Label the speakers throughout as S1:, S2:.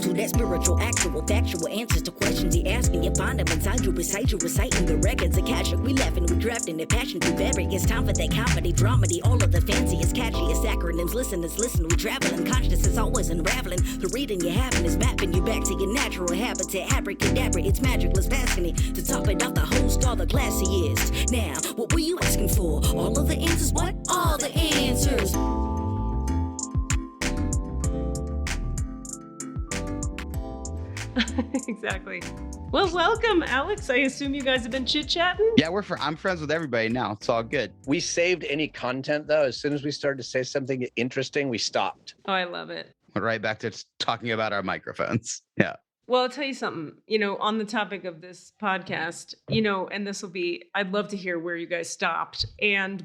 S1: welcome to that spiritual, actual, factual answers to questions you're asking. You find them inside you, recite you, reciting the records of cash. We laughing, we drafting the passion through various. It's time for that comedy, dramedy, all of the fanciest, catchiest acronyms. Listeners, listen, we traveling. Consciousness is always unraveling. The reading you're having is mapping you back to your natural habitat. Abracadabra, it's magicless, passing it. To top it off, the host, all the classiest. Now, what were you asking for? All of the answers? What? All the answers.
S2: Exactly. Well, welcome, Alex. I assume you guys have been chit-chatting?
S3: Yeah, I'm friends with everybody now. It's all good.
S4: We saved any content, though. As soon as we started to say something interesting, we stopped.
S2: Oh, I love it.
S3: Went right back to talking about our microphones. Yeah.
S2: Well, I'll tell you something, on the topic of this podcast, and this will be, I'd love to hear where you guys stopped.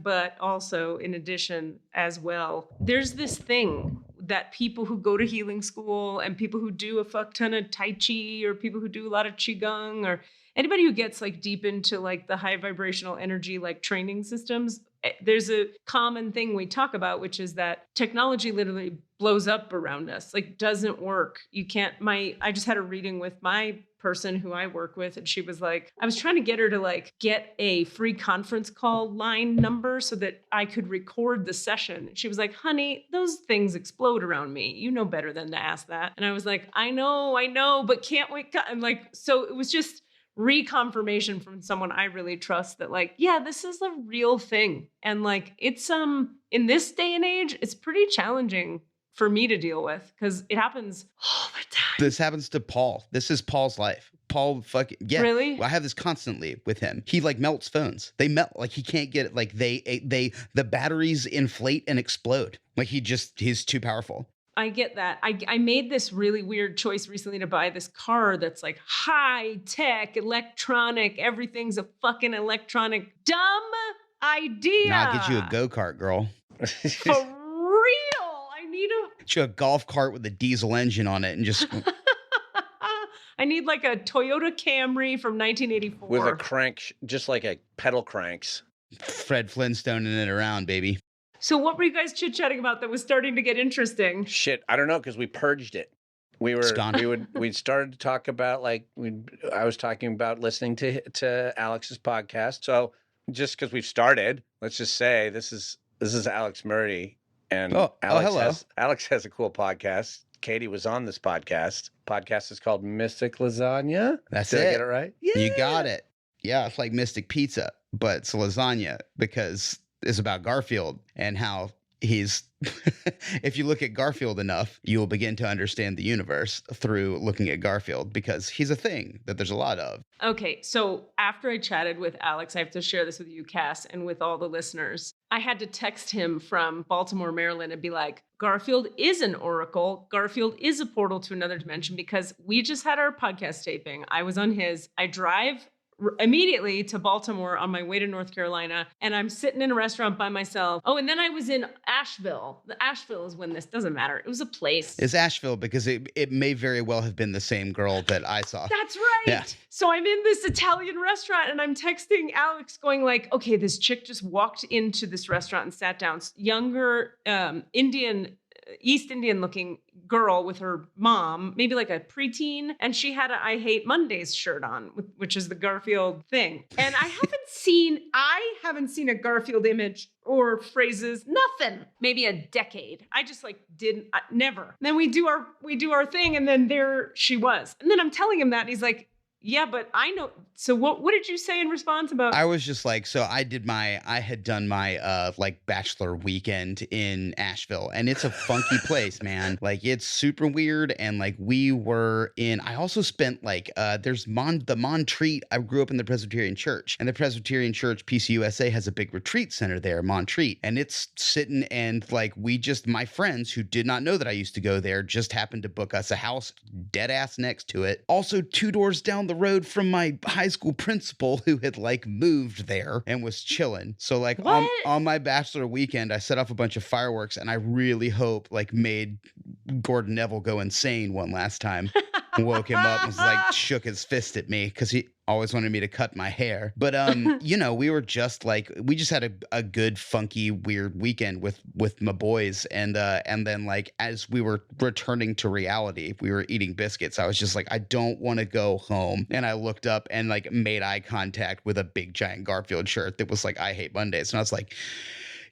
S2: But also in addition as well, there's this thing that people who go to healing school and people who do a fuck ton of Tai Chi or people who do a lot of Qigong or anybody who gets like deep into like the high vibrational energy, like training systems, there's a common thing we talk about, which is that technology literally blows up around us, like doesn't work. I just had a reading with my person who I work with, and she was like, I was trying to get her to like get a free conference call line number so that I could record the session. She was like, honey, those things explode around me. You know better than to ask that. And I was like, I know, but can't wait. And like, so it was just reconfirmation from someone I really trust that like, yeah, this is a real thing. And like, it's, in this day and age, it's pretty challenging for me to deal with because it happens all the time.
S3: This happens to Paul. This is Paul's life. Paul yeah.
S2: Really?
S3: I have this constantly with him. He like melts phones. They melt. Like he can't get it. Like the batteries inflate and explode. Like he's too powerful.
S2: I get that. I made this really weird choice recently to buy this car that's like high tech, electronic, everything's a fucking electronic. Dumb idea.
S3: Nah, get you a go-kart, girl.
S2: For real. I need
S3: Get you a golf cart with a diesel engine on it and just...
S2: I need like a Toyota Camry from 1984.
S4: With a crank, just like a pedal cranks.
S3: Fred Flintstoning it around, baby.
S2: So what were you guys chit-chatting about that was starting to get interesting?
S4: Shit, I don't know, because we purged it. We started to talk about I was talking about listening to Alex's podcast. So just because we've started, let's just say this is Alex Murray, and
S3: hello.
S4: Alex has a cool podcast. Katie was on this podcast. Podcast is called Mystic Lasagna.
S3: That's
S4: Did
S3: it.
S4: I get it right? Yeah.
S3: You got it. Yeah, it's like Mystic Pizza, but it's lasagna because it's about Garfield and how he's if you look at Garfield enough, you will begin to understand the universe through looking at Garfield because he's a thing that there's a lot of.
S2: Okay, so after I chatted with Alex, I have to share this with you, Cass, and with all the listeners. I had to text him from Baltimore, Maryland, and be like, Garfield is an oracle. Garfield is a portal to another dimension because we just had our podcast taping. I was on his. I drive immediately to Baltimore on my way to North Carolina, and I'm sitting in a restaurant by myself. Oh, and then I was in Ashville. The Asheville is when this doesn't matter. It was a place.
S3: It's Asheville because it may very well have been the same girl that I saw.
S2: That's right. Yeah. So I'm in this Italian restaurant and I'm texting Alex going like, okay, this chick just walked into this restaurant and sat down. Younger East Indian looking girl with her mom, maybe like a preteen. And she had a I Hate Mondays shirt on, which is the Garfield thing. And I haven't seen a Garfield image or phrases, nothing, maybe a decade. I just never. And then we do our thing. And then there she was. And then I'm telling him that and he's like, yeah, but I know. So what did you say in response about?
S3: I was just like, so I had done my bachelor weekend in Asheville, and it's a funky place, man. Like it's super weird. And like we were I also spent there's the Montreat. I grew up in the Presbyterian Church, and the Presbyterian Church PCUSA has a big retreat center there, Montreat. And it's sitting and my friends who did not know that I used to go there just happened to book us a house dead ass next to it. Also 2 doors down the road from my high school principal who had moved there and was chilling. So on my bachelor weekend, I set off a bunch of fireworks and I really hope made Gordon Neville go insane one last time. woke him up and was like, shook his fist at me because he always wanted me to cut my hair. But, we were just like, we just had a good, funky, weird weekend with my boys. And then like, as we were returning to reality, we were eating biscuits. I was just like, I don't want to go home. And I looked up and like made eye contact with a big giant Garfield shirt that was like, I hate Mondays. And I was like,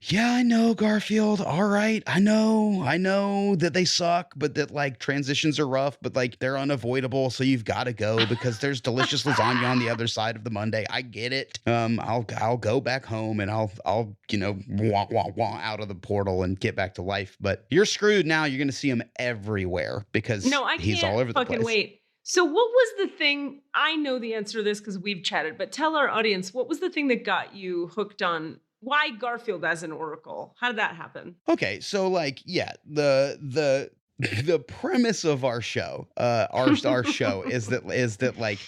S3: yeah, I know, Garfield. All right. I know that they suck, but that like transitions are rough, but like they're unavoidable. So you've got to go because there's delicious lasagna on the other side of the Monday. I get it. I'll go back home and I'll wah, wah, wah out of the portal and get back to life. But you're screwed now. You're going to see him everywhere because he's all over the place.
S2: Fucking wait. So what was the thing? I know the answer to this because we've chatted, but tell our audience, what was the thing that got you hooked on? Why Garfield as an oracle? How did that happen?
S3: Okay, so like, yeah, the premise of our show, our show is that like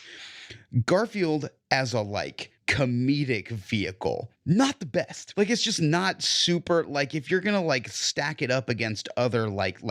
S3: Garfield as a like comedic vehicle, not the best. Like it's just not super. Like if you're gonna like stack it up against other like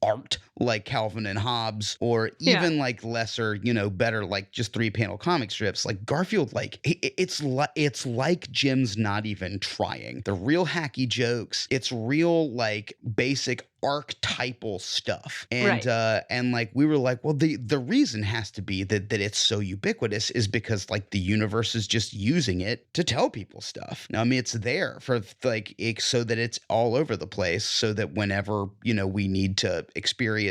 S3: art like Calvin and Hobbes or even like lesser, better like just 3-panel comic strips, like Garfield, like it's like Jim's not even trying. The real hacky jokes, it's real like basic archetypal stuff. And and like we were like, well, the reason has to be that it's so ubiquitous is because like the universe is just using it to tell people stuff. Now, I mean, it's there for like so that it's all over the place, so that whenever we need to experience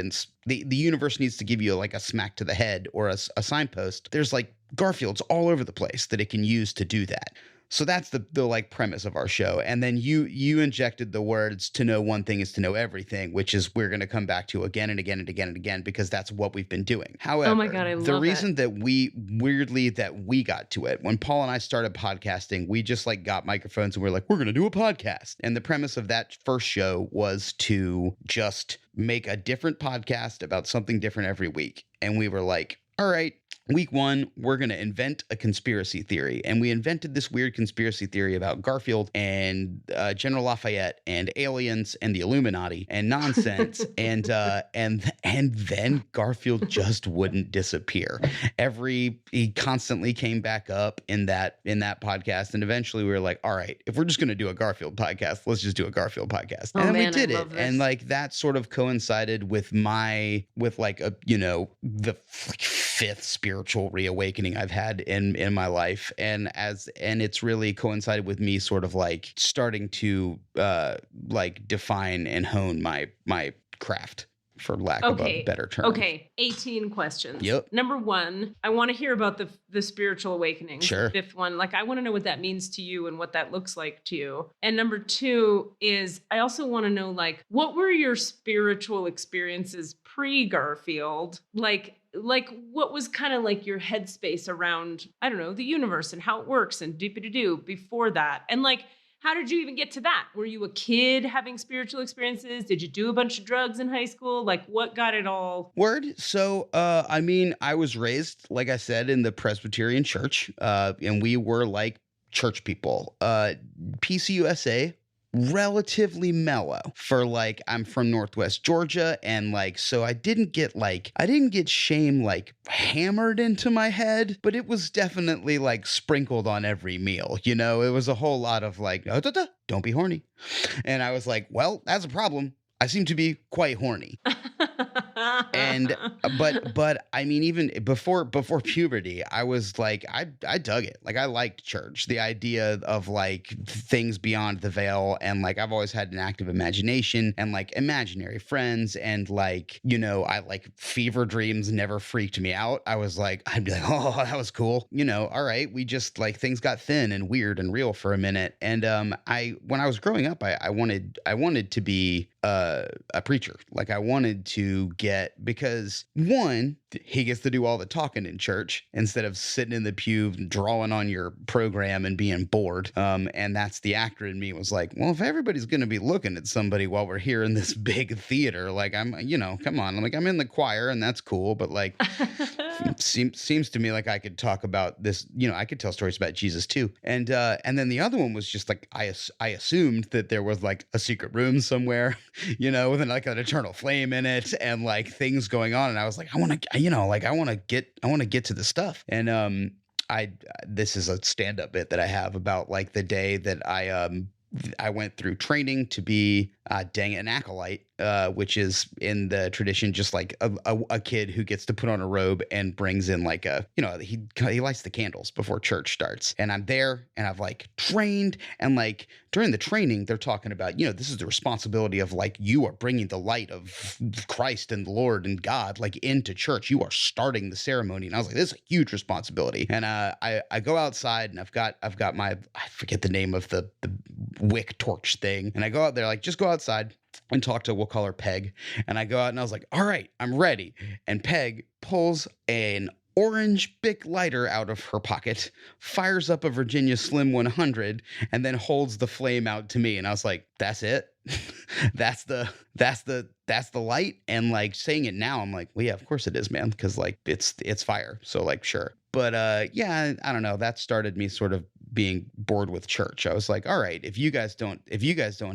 S3: the universe needs to give you like a smack to the head or a signpost. There's like Garfields all over the place that it can use to do that. So that's the like premise of our show. And then you injected the words "to know one thing is to know everything," which is we're going to come back to again and again and again and again because that's what we've been doing. However,
S2: oh my God, I love
S3: the reason that we got to it when Paul and I started podcasting, we just like got microphones and we're like, we're going to do a podcast. And the premise of that first show was to just make a different podcast about something different every week. And we were like, all right, week 1, we're going to invent a conspiracy theory. And we invented this weird conspiracy theory about Garfield and General Lafayette and aliens and the Illuminati and nonsense. and then Garfield just wouldn't disappear. He constantly came back up in that podcast. And eventually we were like, all right, if we're just going to do a Garfield podcast, let's just do a Garfield podcast. And then we did it. And like that sort of coincided with the 5th spiritual reawakening I've had in my life, and it's really coincided with me sort of like starting to like define and hone my craft, for lack of a better term.
S2: Okay, 18 questions.
S3: Yep.
S2: Number 1, I want to hear about the spiritual awakening.
S3: Sure.
S2: The 5th one. Like, I want to know what that means to you and what that looks like to you. And number 2 is I also want to know, like, what were your spiritual experiences pre-Garfield? Like what was kind of like your headspace around, I don't know, the universe and how it works and doop-a-doo before that? And like, how did you even get to that? Were you a kid having spiritual experiences? Did you do a bunch of drugs in high school? Like, what got it all?
S3: Word. So, I mean, I was raised, like I said, in the Presbyterian church, and we were like church people. PCUSA, relatively mellow for like, I'm from Northwest Georgia. And like, so I didn't get shame like hammered into my head, but it was definitely like sprinkled on every meal. It was a whole lot of like, don't be horny. And I was like, well, that's a problem. I seem to be quite horny. And but I mean, even before puberty, I was like, I dug it. Like, I liked church, the idea of like things beyond the veil, and like I've always had an active imagination and like imaginary friends, and like, I like fever dreams never freaked me out. I'd be like, oh, that was cool. All right, we just like, things got thin and weird and real for a minute. And when I was growing up, I wanted to be a preacher. Like, I wanted to because one, he gets to do all the talking in church instead of sitting in the pew drawing on your program and being bored. And that's the actor in me was like, well, if everybody's going to be looking at somebody while we're here in this big theater, like come on, I'm like, I'm in the choir and that's cool. But like Seems to me like I could talk about this. I could tell stories about Jesus too. And then the other one was just like I assumed that there was like a secret room somewhere, with like an eternal flame in it and like things going on. And I was like, I want to get to the stuff. And this is a stand-up bit that I have about like the day that I went through training to be an acolyte, which is in the tradition just like a kid who gets to put on a robe and brings in like he lights the candles before church starts. And I'm there and I've like trained, and like during the training they're talking about, this is the responsibility of like you are bringing the light of Christ and the Lord and God like into church. You are starting the ceremony. And I was like, this is a huge responsibility. And I go outside and I've got my, I forget the name of the wick torch thing. And I go out there, like, just go outside and talk to, we'll call her Peg. And I go out and I was like, all right, I'm ready. And Peg pulls an orange Bic lighter out of her pocket, fires up a Virginia Slim 100, and then holds the flame out to me. And I was like, that's it. that's the light. And like saying it now, I'm like, well, yeah, of course it is, man. Cause like it's fire. So like, sure. But yeah, I don't know. That started me sort of being bored with church. I was like, all right, if you guys don't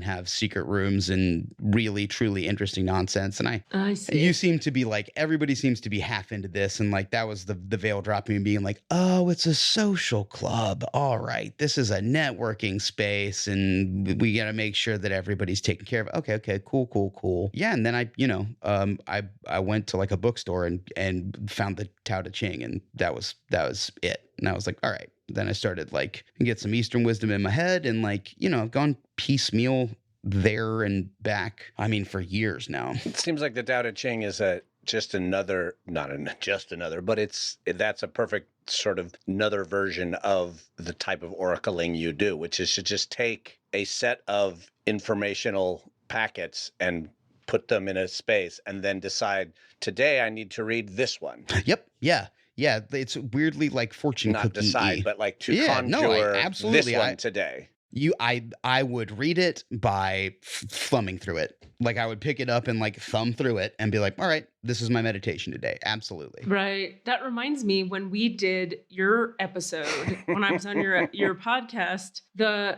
S3: have secret rooms and really truly interesting nonsense, and
S2: I see.
S3: You seem to be like, everybody seems to be half into this, and like that was the veil dropping and being like, oh, it's a social club. All right, this is a networking space, and we got to make sure that everybody's taken care of. Okay, cool. Yeah, and then I went to like a bookstore and found the Tao Te Ching, and that was it. And I was like, all right. Then I started like get some Eastern wisdom in my head, and like, I've gone piecemeal there and back. I mean, for years now.
S4: It seems like the Tao Te Ching is that's a perfect sort of another version of the type of oracling you do, which is to just take a set of informational packets and put them in a space and then decide, today I need to read this one.
S3: Yep. Yeah, it's weirdly like fortune cookie.
S4: Not decide, but like to conjure this one today.
S3: I would read it by thumbing through it. Like I would pick it up and like thumb through it and be like, all right, this is my meditation today. Absolutely.
S2: Right. That reminds me, when we did your episode, when I was on your podcast, the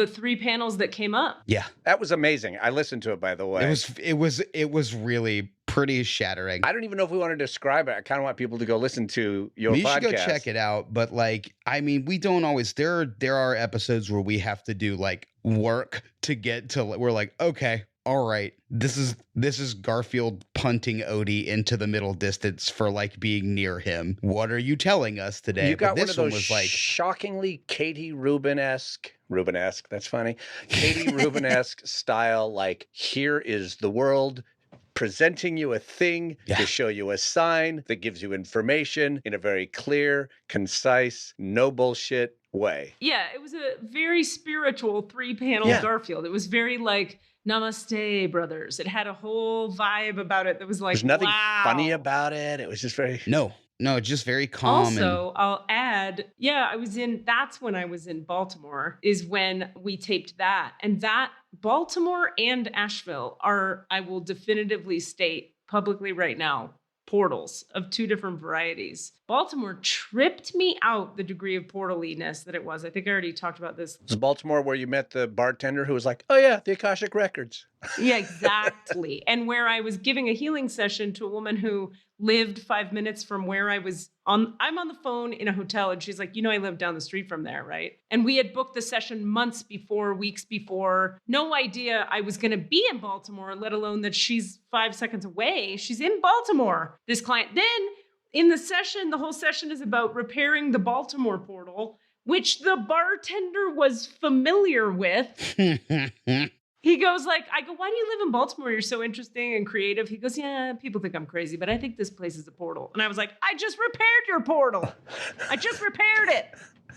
S2: 3 panels that came up.
S3: Yeah.
S4: That was amazing. I listened to it, by the way.
S3: It was really pretty shattering.
S4: I don't even know if we want to describe it. I kind of want people to go listen to your podcast.
S3: You should go check it out. But like, I mean, we don't always, there are episodes where we have to do like work to get to, we're like, okay, all right, this is Garfield punting Odie into the middle distance for like being near him. What are you telling us today?
S4: You got one of those was like shockingly Katie Rubin-esque, that's funny, Katie Rubin-esque style, like, here is the world presenting you a thing to show you a sign that gives you information in a very clear, concise, no bullshit way.
S2: Yeah, it was a very spiritual 3-panel Garfield. It was very like, namaste, brothers. It had a whole vibe about it that was like,
S4: there's nothing
S2: wow.
S4: funny about it. It was just very...
S3: No, just very calm.
S2: Also, I'll add, that's when I was in Baltimore, is when we taped that. And that Baltimore and Asheville are, I will definitively state publicly right now, portals of 2 different varieties. Baltimore tripped me out, the degree of portaliness that it was. I think I already talked about this.
S4: Was Baltimore where you met the bartender who was like, oh yeah, the Akashic Records?
S2: Yeah, exactly. And where I was giving a healing session to a woman who lived 5 minutes from where I was I'm on the phone in a hotel, and she's like, I live down the street from there, right? And we had booked the session months before, weeks before. No idea I was going to be in Baltimore, let alone that she's 5 seconds away. She's in Baltimore, this client. Then in the session, the whole session is about repairing the Baltimore portal, which the bartender was familiar with. He goes like, I go, why do you live in Baltimore? You're so interesting and creative. He goes, yeah, people think I'm crazy, but I think this place is a portal. And I was like, I just repaired your portal. I just repaired it.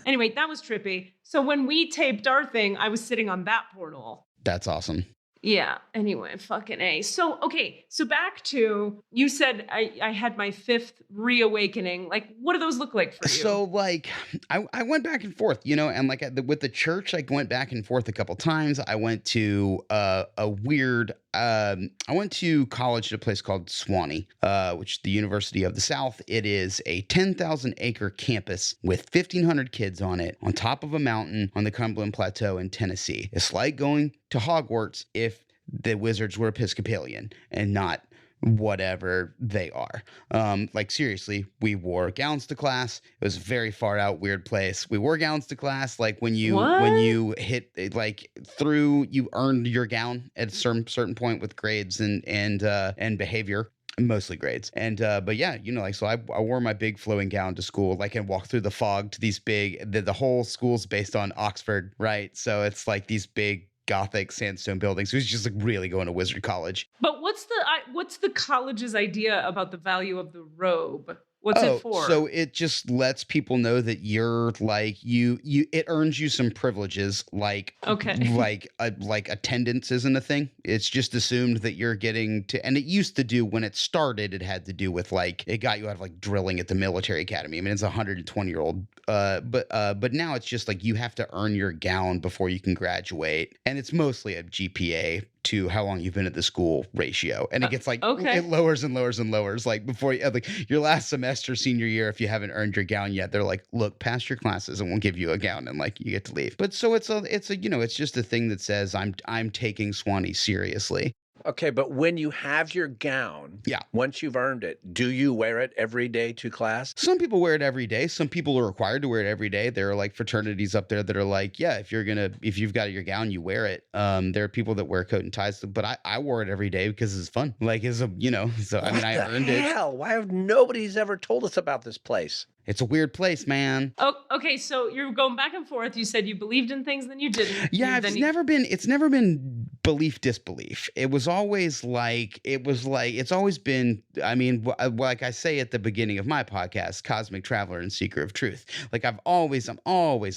S2: Anyway, that was trippy. So when we taped our thing, I was sitting on that portal.
S3: That's awesome.
S2: Yeah. Anyway, fucking A. So, okay. So back to, you said I had my 5th reawakening. Like, what do those look like for you?
S3: So like, I went back and forth, and like with the church, I went back and forth a couple times. I went to a weird I went to college at a place called SeWanee, which is the University of the South. It is a 10,000 acre campus with 1,500 kids on it, on top of a mountain on the Cumberland Plateau in Tennessee. It's like going to Hogwarts if the wizards were Episcopalian and not whatever they are. Like seriously, we wore gowns to class. It was a very far out weird place. We wore gowns to class. Like when you hit like through, you earned your gown at a certain point with grades and behavior. Mostly grades. And but yeah, like, so I wore my big flowing gown to school, like, and walked through the fog to these big, the whole school's based on Oxford, right? So it's like these big Gothic sandstone buildings. It was just like really going to wizard college.
S2: But what's the college's idea about the value of the robe? What's it for?
S3: So it just lets people know that you're like it earns you some privileges, like like attendance isn't a thing. It's just assumed that you're getting to, and it used to do when it started, it had to do with like it got you out of like drilling at the military academy. I mean, it's a 120-year-old, but now it's just like you have to earn your gown before you can graduate, and it's mostly a GPA to how long you've been at the school ratio, and it gets like it lowers and lowers and lowers. Like before like your last semester senior year, if you haven't earned your gown yet, they're like, look, pass your classes and we'll give you a gown, and like you get to leave. But so it's a it's just a thing that says I'm taking SeWanee seriously.
S4: Okay, but when you have your gown, once you've earned it, do you wear it every day to class?
S3: Some people wear it every day. Some people are required to wear it every day. There are like fraternities up there that are like, yeah, if you've got your gown, you wear it. There are people that wear coat and ties, but I wore it every day because it's fun. Like so I mean, I earned it.
S4: Hell, why have nobody's ever told us about this place?
S3: It's a weird place, man.
S2: Oh, okay. So you're going back and forth. You said you believed in things, then you didn't.
S3: Yeah, it's never been belief, disbelief. It's always been, I mean, like I say at the beginning of my podcast, Cosmic Traveler and Seeker of Truth. Like I'm always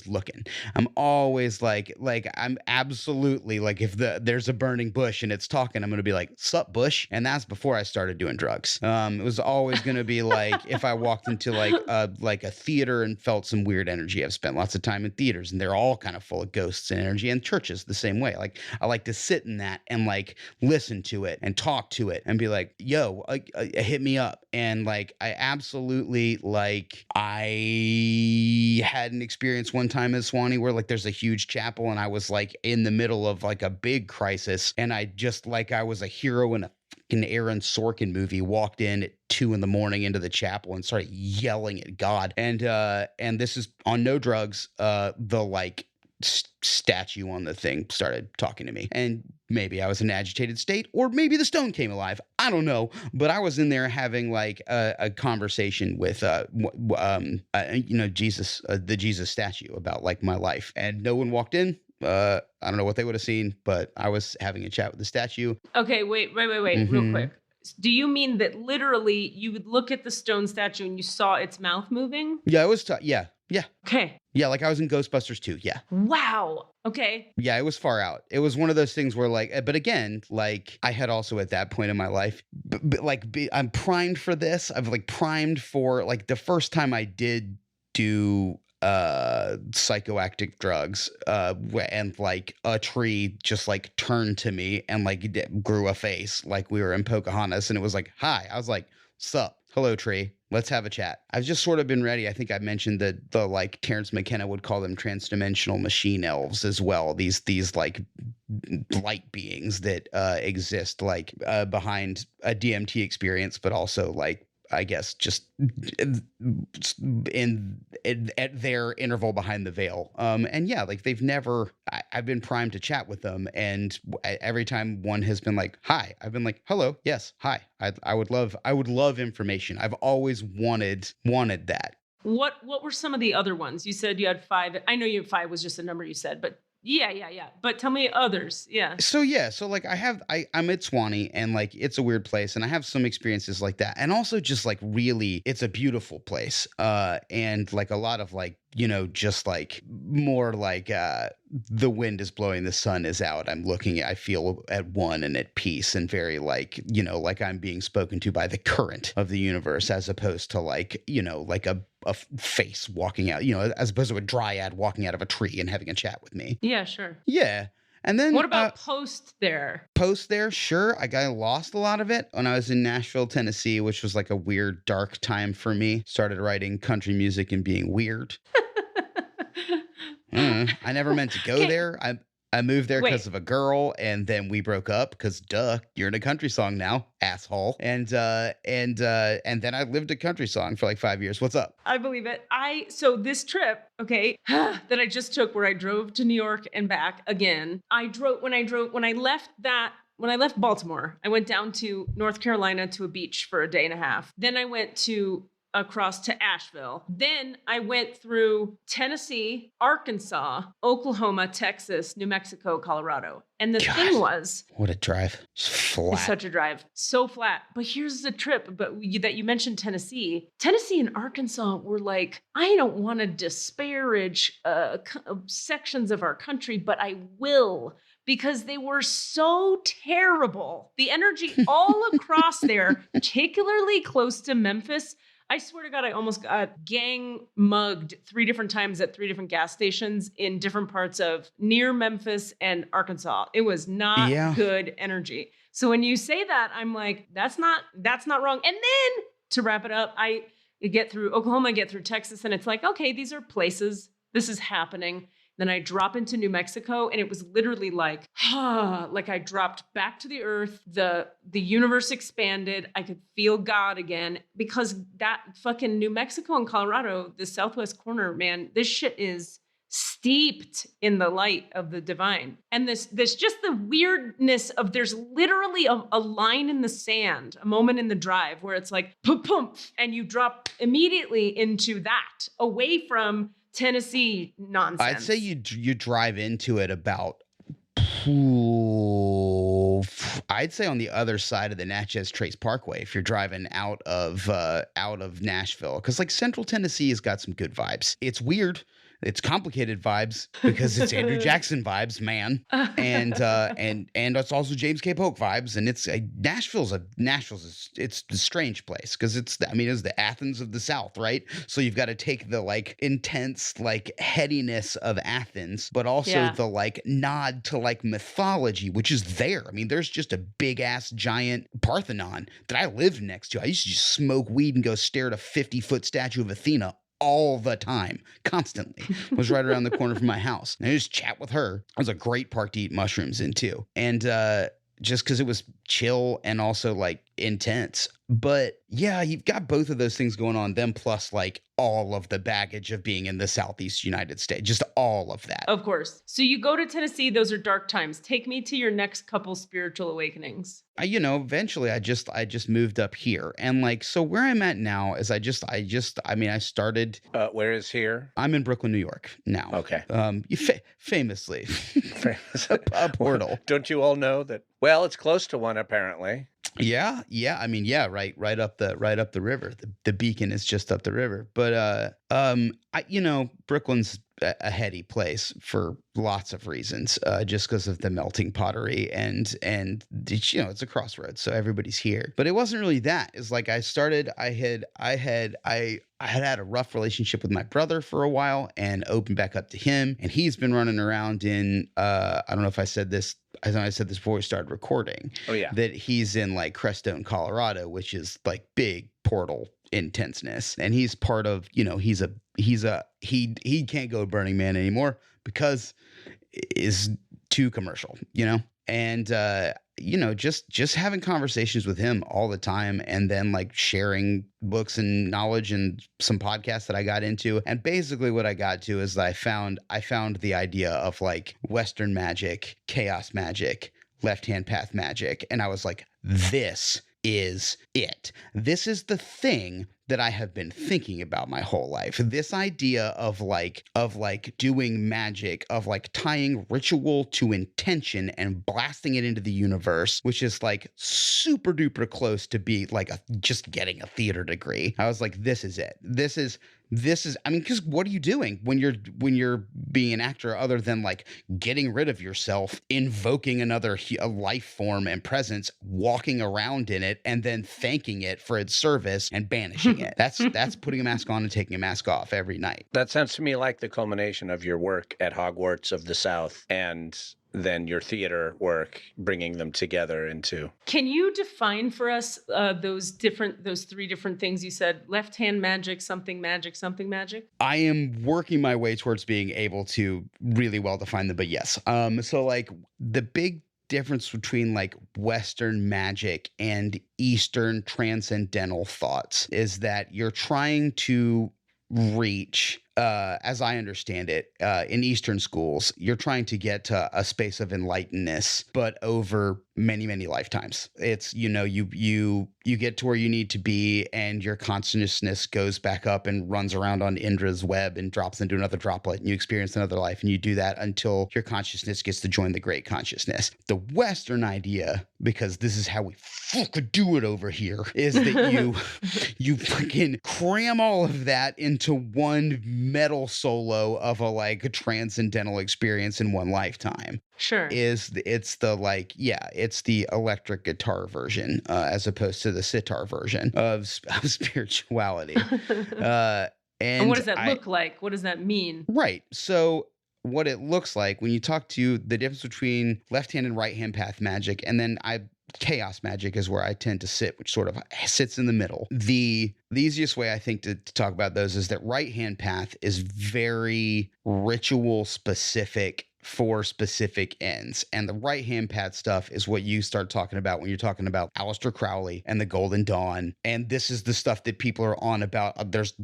S3: looking. I'm always like I'm absolutely like, if there's a burning bush and it's talking, I'm going to be like, sup bush. And that's before I started doing drugs. It was always going to be like, if I walked into like a theater and felt some weird energy. I've spent lots of time in theaters and they're all kind of full of ghosts and energy, and churches the same way. Like I like to sit in that and like listen to it and talk to it and be like, yo, hit me up. And like, I absolutely I had an experience one time at SeWanee where like there's a huge chapel and I was like in the middle of like a big crisis, and I just like I was a hero in an Aaron Sorkin movie, walked in at 2 a.m. into the chapel and started yelling at God. And this is on no drugs. The like statue on the thing started talking to me, and maybe I was in an agitated state, or maybe the stone came alive. I don't know, but I was in there having like a conversation with Jesus, the Jesus statue, about like my life, and no one walked in. I don't know what they would have seen, but I was having a chat with the statue.
S2: Okay, wait,
S3: Mm-hmm.
S2: real quick. Do you mean that literally you would look at the stone statue and you saw its mouth moving?
S3: Yeah, it was. Yeah.
S2: Okay.
S3: Yeah, like I was in Ghostbusters 2. Yeah.
S2: Wow. Okay.
S3: Yeah, it was far out. It was one of those things where like, but again, like I had also at that point in my life, I'm primed for this. I've like primed for like the first time I did do psychoactive drugs, and like a tree just like turned to me and like grew a face, like we were in Pocahontas, and it was like, hi. I was like, sup, hello tree, let's have a chat. I've just sort of been ready. I think I mentioned that the like Terrence McKenna would call them transdimensional machine elves as well. These like light beings that exist like behind a DMT experience, but also like I guess just at their interval behind the veil. And yeah, like I've been primed to chat with them. And every time one has been like, hi, I've been like, hello, yes, hi. I would love information. I've always wanted that.
S2: What were some of the other ones? You said you had 5. I know you had 5 was just a number you said, but yeah. But tell me others. Yeah.
S3: So like I'm at SeWanee, and like it's a weird place, and I have some experiences like that. And also just like really, it's a beautiful place. And like a lot of like, just like more like the wind is blowing, the sun is out. I feel at one and at peace, and very like, like I'm being spoken to by the current of the universe, as opposed to like, like a face walking out, as opposed to a dryad walking out of a tree and having a chat with me.
S2: Yeah, sure.
S3: Yeah. And then
S2: what about post there?
S3: Post there, sure. I lost a lot of it when I was in Nashville, Tennessee, which was like a weird, dark time for me. Started writing country music and being weird. I never meant to go there. I moved there because of a girl, and then we broke up because, duh, you're in a country song now, asshole. And then I lived a country song for like 5 years. What's up?
S2: I believe it. So this trip, okay, that I just took, where I drove to New York and back again. When I left Baltimore, I went down to North Carolina to a beach for a day and a half. Then I went across to Ashville. Then I went through Tennessee, Arkansas, Oklahoma, Texas, New Mexico, Colorado. And the thing was,
S3: what a drive. It's flat.
S2: It's such a drive. So flat. But here's the trip, that you mentioned Tennessee. Tennessee and Arkansas were like, I don't want to disparage sections of our country, but I will, because they were so terrible. The energy all across there, particularly close to Memphis. I swear to God, I almost got gang mugged 3 different times at 3 different gas stations in different parts of near Memphis and Arkansas. It was not good energy. So when you say that, I'm like, that's not wrong. And then to wrap it up, I get through Oklahoma, get through Texas, and it's like, okay, these are places. This is happening. Then I drop into New Mexico, and it was literally like I dropped back to the earth. The universe expanded. I could feel God again, because that fucking New Mexico and Colorado, the southwest corner, man, this shit is steeped in the light of the divine. And this just the weirdness of, there's literally a line in the sand, a moment in the drive where it's like, pump, and you drop immediately into that, away from Tennessee nonsense.
S3: I'd say you drive into it about, I'd say on the other side of the Natchez Trace Parkway, if you're driving out of Nashville, because like Central Tennessee has got some good vibes. It's weird. It's complicated vibes because it's Andrew Jackson vibes, man, and it's also James K. Polk vibes, and it's Nashville's it's a strange place because it's the Athens of the South, right? So you've got to take the like intense like headiness of Athens, but also the like nod to like mythology, which is there. I mean, there's just a big ass giant Parthenon that I lived next to. I used to just smoke weed and go stare at a 50-foot statue of Athena all the time, constantly. It was right around the corner from my house. And I just chat with her. It was a great park to eat mushrooms in too. And just because it was chill and also like intense. But yeah, you've got both of those things going on, then plus like all of the baggage of being in the Southeast United States, just all of that.
S2: Of course. So you go to Tennessee, those are dark times. Take me to your next couple spiritual awakenings.
S3: Eventually I just moved up here. And like, so where I'm at now is I started.
S4: Where is here?
S3: I'm in Brooklyn, New York now.
S4: Okay.
S3: Famously. a portal.
S4: Don't you all know that? Well, it's close to one apparently.
S3: Yeah. Right up the river. The beacon is just up the river. But Brooklyn's a heady place for lots of reasons, just because of the melting pottery and it's a crossroads, so everybody's here. But it wasn't really that. It's like I had a rough relationship with my brother for a while and opened back up to him, and he's been running around in I don't know if I said this. I thought I said this before we started recording. Oh yeah, that he's in like Crestone, Colorado, which is like big portal intenseness, and he's part of he can't go Burning Man anymore because it is too commercial, and just having conversations with him all the time, and then like sharing books and knowledge and some podcasts that I got into. And basically what I got to is that I found the idea of like Western magic, chaos magic, left-hand path magic, and I was like, this is it. This is the thing that I have been thinking about my whole life. This idea of doing magic, of like tying ritual to intention and blasting it into the universe, which is like super duper close to be like just getting a theater degree. I was like, this is it. This is because what are you doing when you're being an actor other than like getting rid of yourself, invoking another a life form and presence, walking around in it, and then thanking it for its service and banishing it. That's putting a mask on and taking a mask off every night.
S4: That sounds to me like the culmination of your work at Hogwarts of the South and than your theater work, bringing them together into.
S2: Can you define for us those three different things you said? Left hand magic, something magic, something magic?
S3: I am working my way towards being able to really well define them, but yes. So like the big difference between like Western magic and Eastern transcendental thoughts is that you're trying to reach, as I understand it, in Eastern schools, you're trying to get to a space of enlightenedness, but over many, many lifetimes. It's, you get to where you need to be, and your consciousness goes back up and runs around on Indra's web and drops into another droplet, and you experience another life, and you do that until your consciousness gets to join the great consciousness. The Western idea, because this is how we fucking do it over here, is that you fucking cram all of that into one metal solo of a transcendental experience in one lifetime.
S2: Sure.
S3: It's the electric guitar version as opposed to the sitar version of spirituality. And
S2: what does that look like? What does that mean?
S3: Right. So what it looks like when you talk to the difference between left hand and right hand path magic, and then chaos magic is where I tend to sit, which sort of sits in the middle. The easiest way I think to talk about those is that right hand path is very ritual specific for specific ends. And the right hand path stuff is what you start talking about when you're talking about Aleister Crowley and the Golden Dawn. And this is the stuff that people are on about.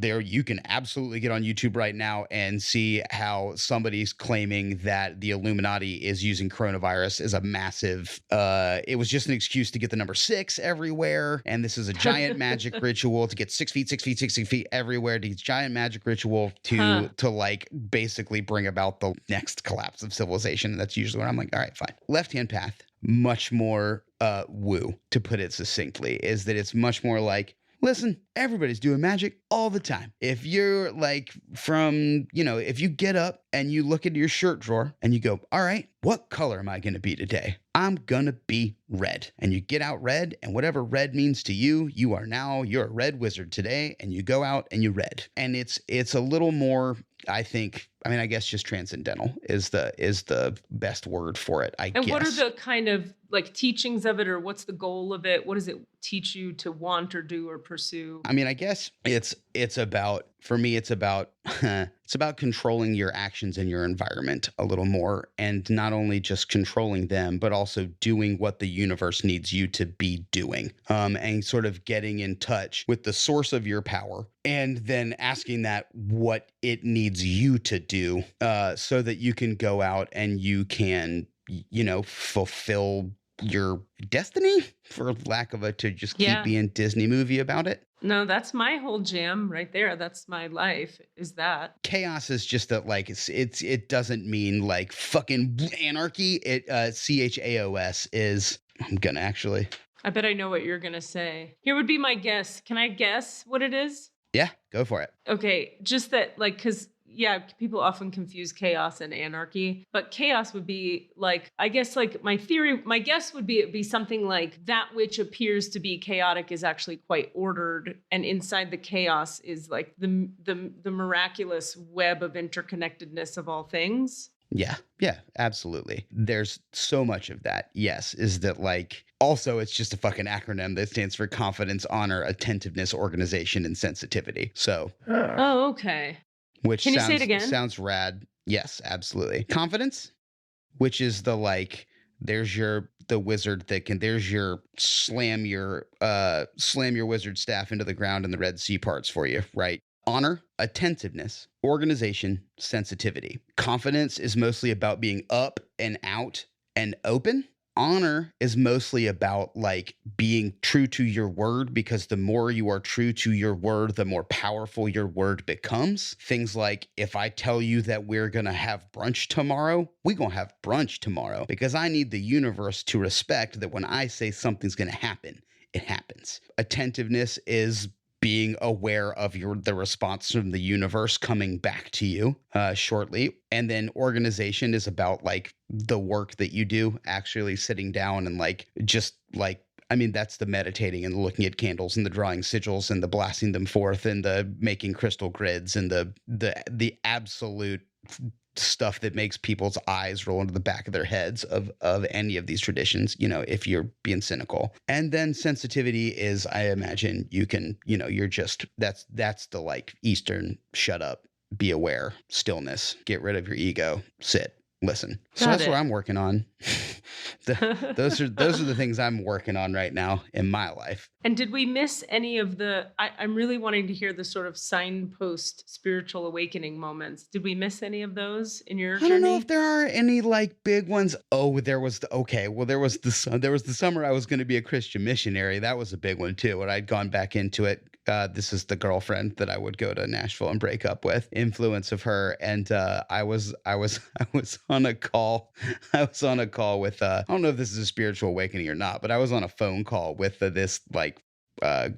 S3: You can absolutely get on YouTube right now and see how somebody's claiming that the Illuminati is using coronavirus as a massive, it was just an excuse to get the number 6 everywhere. And this is a giant magic ritual to get 6 feet everywhere. These giant magic ritual to basically bring about the next collapse of civilization. And that's usually when I'm like, all right, fine. Left hand path, much more woo, to put it succinctly, is that it's much more like, listen, everybody's doing magic all the time. If you're if you get up and you look into your shirt drawer and you go, all right, what color am I going to be today? I'm going to be red. And you get out red, and whatever red means to you, you're a red wizard today, and you go out and you red. And it's a little more, I guess just transcendental is the best word for it, I guess.
S2: And what are the kind of teachings of it, or what's the goal of it? What does it teach you to want or do or pursue?
S3: I guess it's about it's about controlling your actions in your environment a little more, and not only just controlling them, but also doing what the universe needs you to be doing, and sort of getting in touch with the source of your power, and then asking that what it needs you to do, so that you can go out and you can, fulfill your destiny, for lack of to keep being Disney movie about it.
S2: No, that's my whole jam right there. That's my life, is that.
S3: Chaos is just that, it doesn't mean fucking anarchy. It CHAOS is, I'm gonna actually.
S2: I bet I know what you're gonna say. Here would be my guess. Can I guess what it is?
S3: Yeah, go for it.
S2: Okay, just that, because people often confuse chaos and anarchy, but chaos would be my guess would be it'd be something like that which appears to be chaotic is actually quite ordered, and inside the chaos is the miraculous web of interconnectedness of all things.
S3: Yeah, absolutely. There's so much of that. Yes, is that also, it's just a fucking acronym that stands for confidence, honor, attentiveness, organization, and sensitivity. So.
S2: Oh, okay.
S3: Which
S2: Can you say it again?
S3: Sounds rad. Yes, absolutely. Confidence, which is the the wizard there's your slam your wizard staff into the ground and the Red Sea parts for you, right? Honor, attentiveness, organization, sensitivity. Confidence is mostly about being up and out and open. Honor is mostly about being true to your word, because the more you are true to your word, the more powerful your word becomes. Things like, if I tell you that we're going to have brunch tomorrow, we're going to have brunch tomorrow, because I need the universe to respect that when I say something's going to happen, it happens. Attentiveness is being aware of the response from the universe coming back to you shortly. And then organization is about the work that you do, actually sitting down and that's the meditating and the looking at candles and the drawing sigils and the blasting them forth and the making crystal grids and the absolute stuff that makes people's eyes roll into the back of their heads of any of these traditions, you know, if you're being cynical. And then sensitivity is, I imagine you can, you know, you're just, that's the like Eastern shut up, be aware, stillness, get rid of your ego, sit, listen. So that's what I'm working on. Those are the things I'm working on right now in my life.
S2: And did we miss any of I'm really wanting to hear the sort of signpost spiritual awakening moments. Did we miss any of those in your journey?
S3: I don't know if there are any like big ones. Oh, there was there was the summer I was going to be a Christian missionary. That was a big one too. When I'd gone back into it. This is the girlfriend that I would go to Nashville and break up with. Influence of her, and I was on a call. I was on a call with. I don't know if this is a spiritual awakening or not, but I was on a phone call with this like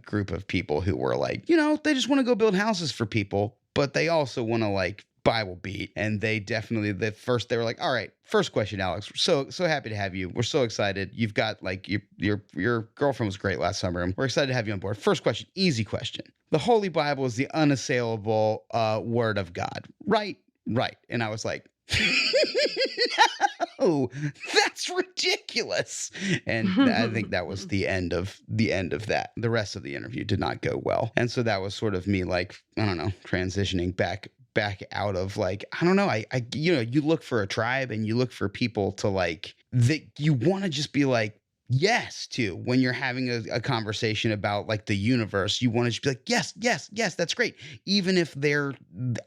S3: group of people who were like, you know, they just want to go build houses for people, but they also want to like Bible beat. And they definitely, they were like, all right, first question, Alex, we're so happy to have you. We're so excited. You've got like your girlfriend was great last summer, and we're excited to have you on board. First question, easy question. The Holy Bible is the unassailable word of God. Right. And I was like, no, that's ridiculous. And I think that was the end of that. The rest of the interview did not go well. And so that was sort of me like, I don't know, transitioning back out of like, I don't know. I you know, you look for a tribe and you look for people to like, that you want to just be like, yes to when you're having a conversation about like the universe. You want to just be like, yes, that's great. Even if they're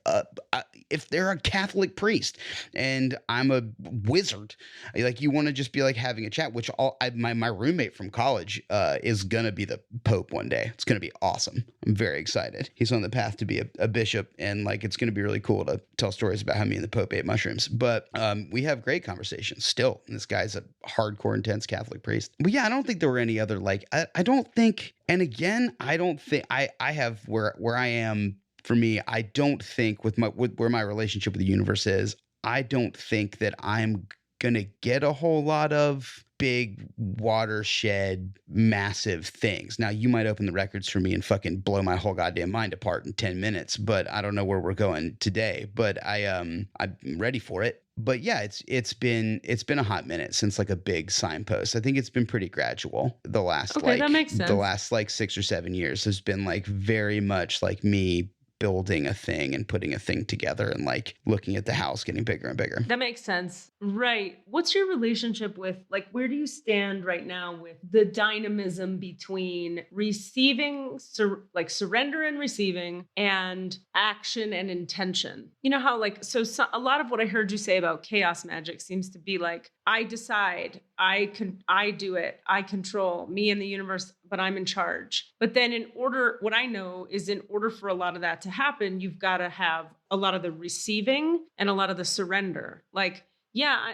S3: a Catholic priest and I'm a wizard, like you want to just be like having a chat, which my roommate from college is going to be the Pope one day. It's going to be awesome. I'm very excited. He's on the path to be a bishop, and like, it's going to be really cool to tell stories about how me and the Pope ate mushrooms. But we have great conversations still. And this guy's a hardcore, intense Catholic priest. But yeah, I don't think there were any other like, I don't think, and again, I don't think I have where I am. For me, I don't think with where my relationship with the universe is, I don't think that I'm gonna get a whole lot of big watershed, massive things. Now, you might open the records for me and fucking blow my whole goddamn mind apart in 10 minutes, but I don't know where we're going today. But I'm ready for it. But yeah, it's been a hot minute since like a big signpost. I think it's been pretty gradual. The last
S2: that makes sense.
S3: The last like 6 or 7 years has been like very much like me building a thing and putting a thing together and like looking at the house getting bigger and bigger.
S2: That makes sense. Right. What's your relationship with, like, where do you stand right now with the dynamism between receiving, like surrender and receiving, and action and intention? You know how like, so a lot of what I heard you say about chaos magic seems to be like, I decide, I do it, I control me and the universe, but I'm in charge. But then what I know is in order for a lot of that to happen, you've got to have a lot of the receiving and a lot of the surrender. Like, yeah,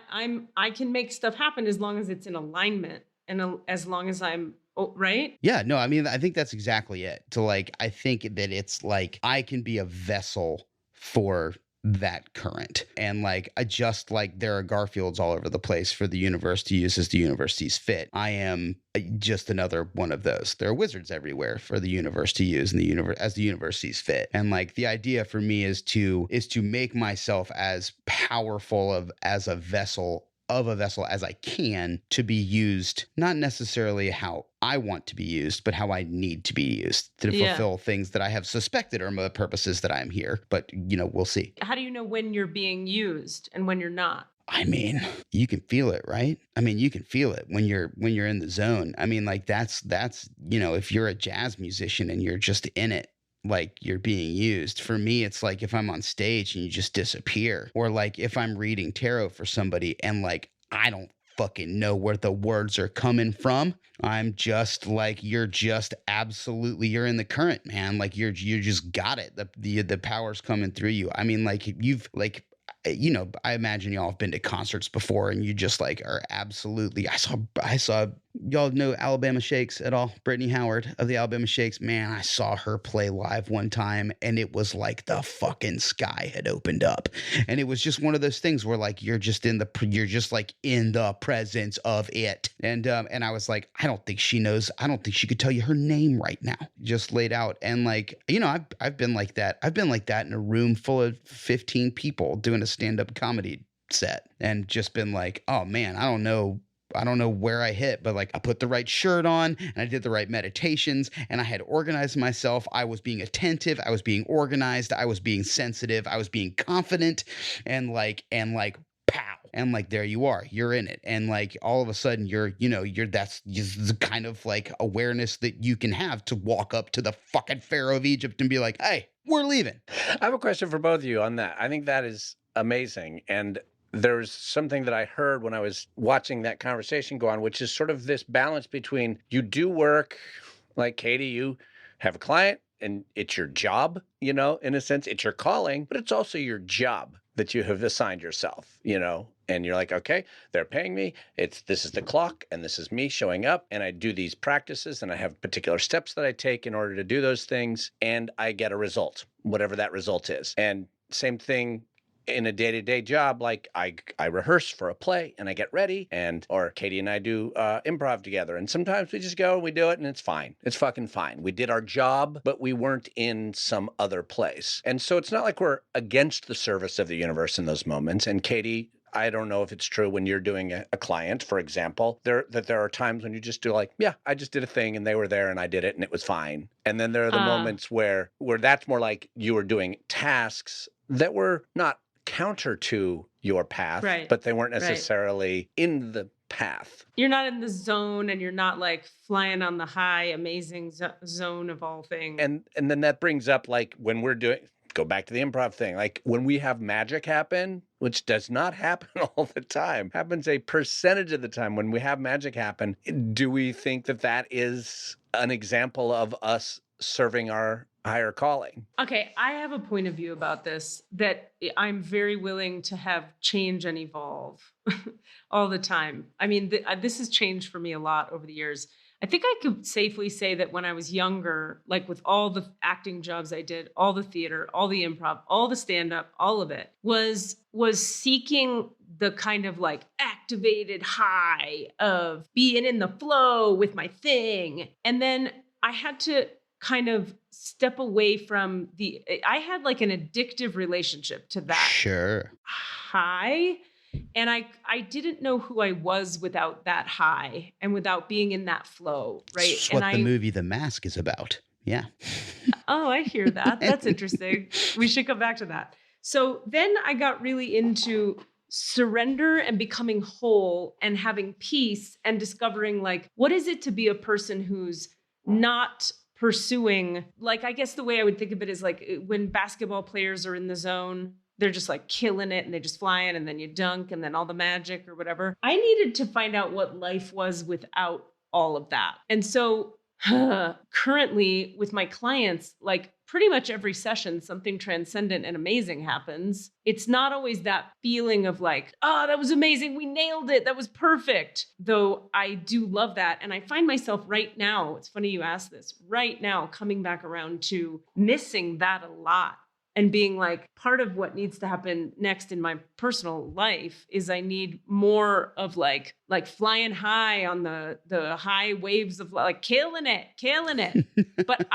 S2: I can make stuff happen as long as it's in alignment and as long as I'm right.
S3: Yeah, no, I mean, I think that's exactly it. To like, I think that it's like I can be a vessel for that current, and like I just like there are Garfields all over the place for the universe to use as the universe sees fit. I am just another one of those. There are wizards everywhere for the universe to use in the universe as the universe sees fit. And like the idea for me is to make myself as powerful as a vessel as I can to be used, not necessarily how I want to be used, but how I need to be used to fulfill things that I have suspected are the purposes that I'm here. But, you know, we'll see.
S2: How do you know when you're being used and when you're not?
S3: I mean, you can feel it, right? I mean, you can feel it when you're in the zone. I mean, like that's, you know, if you're a jazz musician and you're just in it, like you're being used. For me, it's like if I'm on stage and you just disappear, or like if I'm reading tarot for somebody and like I don't fucking know where the words are coming from. I'm just like, you're just absolutely, you're in the current, man. Like you just got it. The power's coming through you. I mean, like you've like, you know, I imagine y'all have been to concerts before and you just like are absolutely, I saw y'all know Alabama Shakes at all? Brittany Howard of the Alabama Shakes. Man, I saw her play live one time and it was like the fucking sky had opened up. And it was just one of those things where like you're just like in the presence of it. And I was like, I don't think she could tell you her name right now. Just laid out. And like, you know, I've been like that. I've been like that in a room full of 15 people doing a stand-up comedy set and just been like, oh man, I don't know where I hit, but like I put the right shirt on and I did the right meditations and I had organized myself. I was being attentive. I was being organized. I was being sensitive. I was being confident and like pow. And like, there you are, you're in it. And like, all of a sudden that's just the kind of like awareness that you can have to walk up to the fucking Pharaoh of Egypt and be like, hey, we're leaving.
S4: I have a question for both of you on that. I think that is amazing. And there's something that I heard when I was watching that conversation go on, which is sort of this balance between you do work, like Katie, you have a client and it's your job, in a sense, it's your calling, but it's also your job that you have assigned yourself, and you're like, okay, they're paying me. This is the clock and this is me showing up and I do these practices and I have particular steps that I take in order to do those things and I get a result, whatever that result is. And same thing in a day-to-day job, like I rehearse for a play and I get ready or Katie and I do improv together. And sometimes we just go and we do it and it's fine. It's fucking fine. We did our job, but we weren't in some other place. And so it's not like we're against the service of the universe in those moments. And Katie, I don't know if it's true when you're doing a client, for example, there are times when you just do like, yeah, I just did a thing and they were there and I did it and it was fine. And then there are the moments where that's more like you were doing tasks that were not counter to your path,
S2: right,
S4: but they weren't necessarily in the path.
S2: You're not in the zone and you're not like flying on the high, amazing zone of all things.
S4: And then that brings up like when we're go back to the improv thing, like when we have magic happen, which does not happen all the time, happens a percentage of the time. When we have magic happen, do we think that is an example of us serving our higher calling?
S2: Okay, I have a point of view about this that I'm very willing to have change and evolve all the time. I mean, this has changed for me a lot over the years. I think I could safely say that when I was younger, like with all the acting jobs I did, all the theater, all the improv, all the stand-up, all of it was seeking the kind of like activated high of being in the flow with my thing. And then I had to kind of step away from I had like an addictive relationship to that
S3: sure
S2: high. And I didn't know who I was without that high and without being in that flow, right?
S3: That's what the movie The Mask is about. Yeah.
S2: Oh, I hear that. That's interesting. We should come back to that. So then I got really into surrender and becoming whole and having peace and discovering like, what is it to be a person who's not pursuing, like, I guess the way I would think of it is like when basketball players are in the zone, they're just like killing it and they just flying and then you dunk and then all the magic or whatever. I needed to find out what life was without all of that. And so currently with my clients, like pretty much every session, something transcendent and amazing happens. It's not always that feeling of like, oh, that was amazing. We nailed it. That was perfect. Though I do love that. And I find myself right now, it's funny you asked this, right now coming back around to missing that a lot. And being like, part of what needs to happen next in my personal life is I need more of like flying high on the high waves of like killing it. But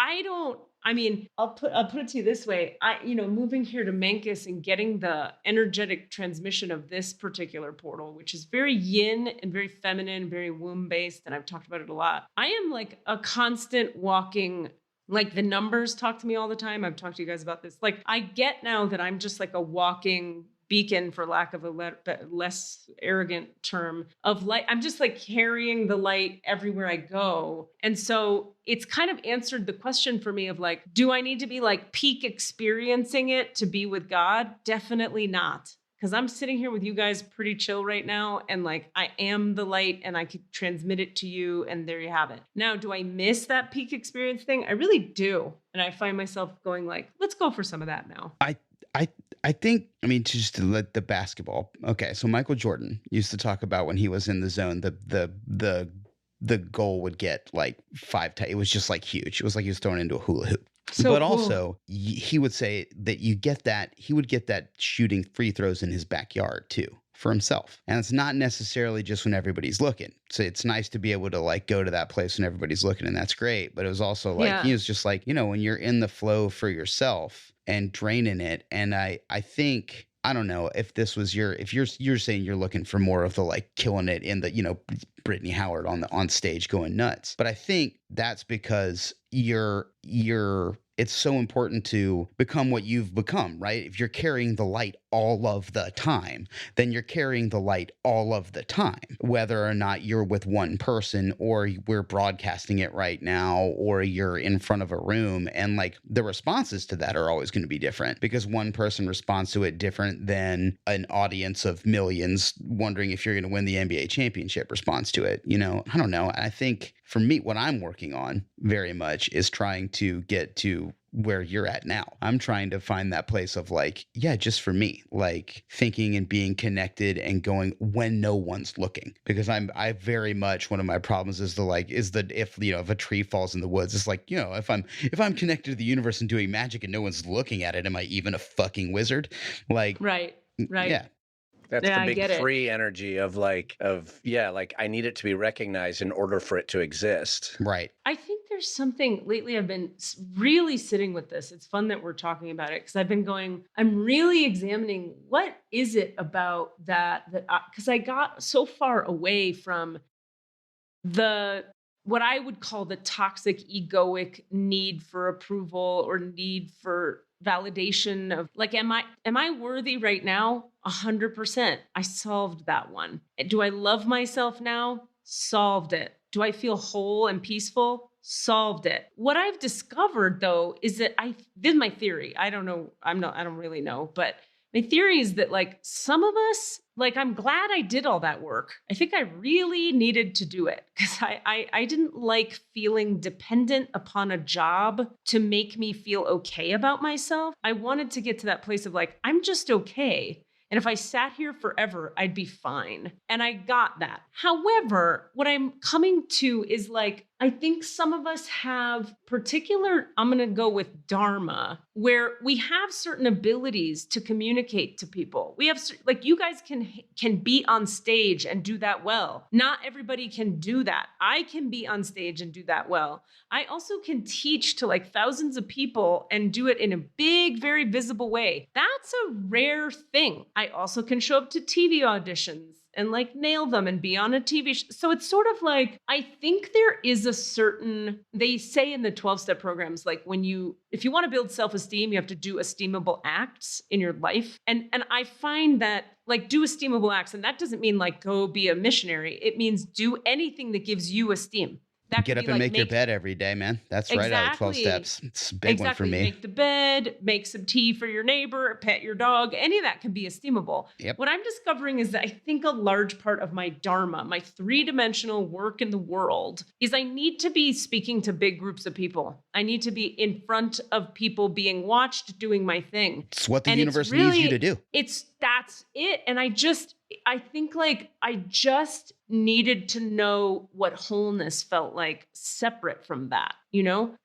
S2: I'll put it to you this way. Moving here to Memphis and getting the energetic transmission of this particular portal, which is very yin and very feminine, very womb based. And I've talked about it a lot. I am like a constant walking. Like the numbers talk to me all the time. I've talked to you guys about this. Like I get now that I'm just like a walking beacon, for lack of a less arrogant term, of light. I'm just like carrying the light everywhere I go. And so it's kind of answered the question for me of like, do I need to be like peak experiencing it to be with God? Definitely not. Because I'm sitting here with you guys pretty chill right now. And like, I am the light and I could transmit it to you. And there you have it. Now, do I miss that peak experience thing? I really do. And I find myself going like, let's go for some of that now.
S3: I think, just to let the basketball. Okay. So Michael Jordan used to talk about when he was in the zone, the goal would get like 5 times. It was just like huge. It was like he was thrown into a hula hoop. But also, he would say that he would get that shooting free throws in his backyard too for himself. And it's not necessarily just when everybody's looking. So it's nice to be able to like go to that place when everybody's looking, and that's great. But it was also like, he was just like, when you're in the flow for yourself and draining it. And I think I don't know if this was if you're saying you're looking for more of the like killing it in the, Brittany Howard on stage going nuts. But I think that's because it's so important to become what you've become, right? If you're carrying the light all of the time, then you're carrying the light all of the time, whether or not you're with one person or we're broadcasting it right now, or you're in front of a room, and like the responses to that are always going to be different because one person responds to it different than an audience of millions wondering if you're going to win the NBA championship responds to it. I don't know. I think for me, what I'm working on very much is trying to get to where you're at now. I'm trying to find that place of like, yeah, just for me, like thinking and being connected and going when no one's looking, because I very much, one of my problems is if a tree falls in the woods, it's like, if I'm connected to the universe and doing magic and no one's looking at it, am I even a fucking wizard? Like,
S2: right.
S3: Yeah.
S4: That's the big free energy of like I need it to be recognized in order for it to exist.
S3: Right.
S2: I think there's something lately I've been really sitting with this. It's fun that we're talking about it because I'm really examining what is it about that because I got so far away from what I would call the toxic egoic need for approval or need for validation of like, am I worthy right now? 100%. I solved that one. Do I love myself now? Solved it. Do I feel whole and peaceful? Solved it. What I've discovered though is that this is my theory. I don't know. I don't really know, but my theory is that like some of us, like I'm glad I did all that work. I think I really needed to do it because I didn't like feeling dependent upon a job to make me feel okay about myself. I wanted to get to that place of like, I'm just okay. And if I sat here forever, I'd be fine. And I got that. However, what I'm coming to is like, I think some of us have I'm going to go with dharma, where we have certain abilities to communicate to people. We have, like, you guys can be on stage and do that well. Not everybody can do that. I can be on stage and do that well. I also can teach to like thousands of people and do it in a big, very visible way. That's a rare thing. I also can show up to TV auditions and like nail them and be on a TV show. So it's sort of like, I think there is a certain, they say in the 12-step programs, like if you want to build self-esteem, you have to do esteemable acts in your life. And I find that like do esteemable acts. And that doesn't mean like go be a missionary. It means do anything that gives you esteem.
S3: Get up and make your bed every day, man. That's right out of 12 steps. It's a big one for me.
S2: Make the bed, make some tea for your neighbor, pet your dog. Any of that can be esteemable.
S3: Yep.
S2: What I'm discovering is that I think a large part of my dharma, my 3-dimensional work in the world, is I need to be speaking to big groups of people. I need to be in front of people being watched doing my thing.
S3: It's what the universe needs you to do.
S2: That's it. And I think like I just needed to know what wholeness felt like separate from that,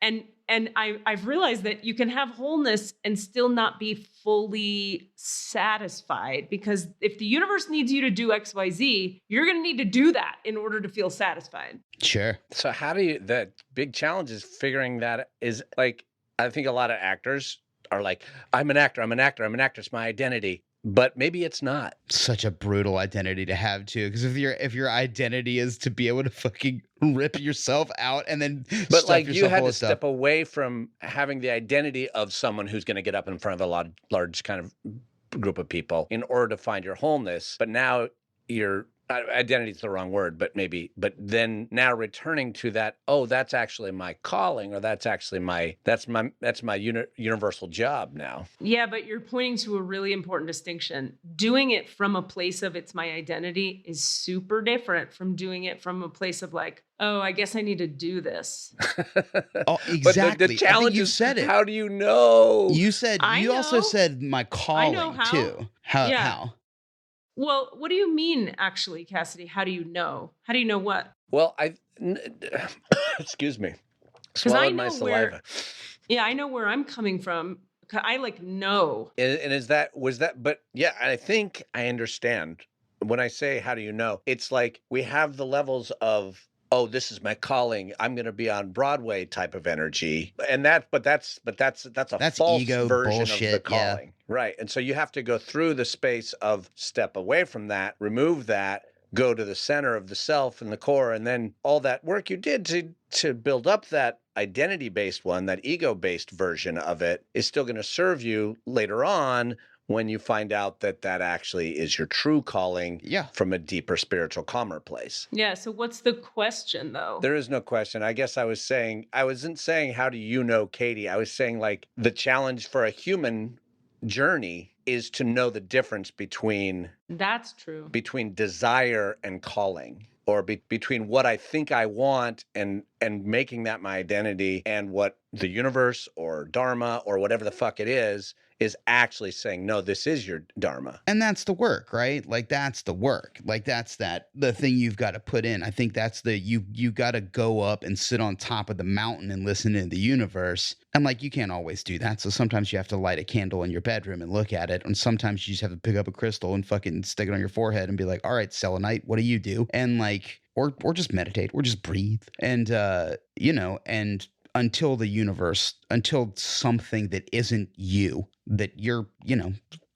S2: And I've realized that you can have wholeness and still not be fully satisfied, because if the universe needs you to do XYZ, you're going to need to do that in order to feel satisfied.
S3: Sure.
S4: So the big challenge is figuring that is like, I think a lot of actors are like, I'm an actor, it's my identity. But maybe it's not.
S3: Such a brutal identity to have too, because if your identity is to be able to fucking rip yourself out and then
S4: but like you had to step away from having the identity of someone who's going to get up in front of a large kind of group of people in order to find your wholeness. But now identity is the wrong word, but then now returning to that, that's actually my calling, or that's my universal job now.
S2: Yeah, but you're pointing to a really important distinction. Doing it from a place of it's my identity is super different from doing it from a place of like, I guess I need to do this.
S3: Exactly.
S4: But the challenge
S3: you
S4: is,
S3: said it.
S4: How do you know?
S3: You also said my calling too. How?
S2: Well, what do you mean, actually, Cassidy? How do you know? How do you know what?
S4: Well, excuse me. Swallowed my saliva.
S2: I know where I'm coming from. I like know.
S4: And but yeah, I think I understand. When I say, how do you know? It's like we have the levels of oh, this is my calling, I'm going to be on Broadway type of energy. And that's a false
S3: ego
S4: version
S3: bullshit,
S4: of the calling. Right. And so you have to go through the space of step away from that, remove that, go to the center of the self and the core, and then all that work you did to build up that identity-based one, that ego-based version of it, is still going to serve you later on when you find out that that actually is your true calling from a deeper spiritual, calmer place.
S2: Yeah. So what's the question, though?
S4: There is no question. I guess I wasn't saying, how do you know Katie? I was saying, like, the challenge for a human journey is to know the difference between
S2: that's true,
S4: between desire and calling, or between what I think I want and making that my identity, and what the universe or dharma or whatever the fuck it is actually saying, no, this is your dharma.
S3: And that's the work, right? Like, that's the work. Like, that's the thing you've got to put in. I think that's you got to go up and sit on top of the mountain and listen to the universe. And like, you can't always do that. So sometimes you have to light a candle in your bedroom and look at it. And sometimes you just have to pick up a crystal and fucking stick it on your forehead and be like, all right, selenite, what do you do? And like, or just meditate, or just breathe. And, and until something that isn't you, that you're,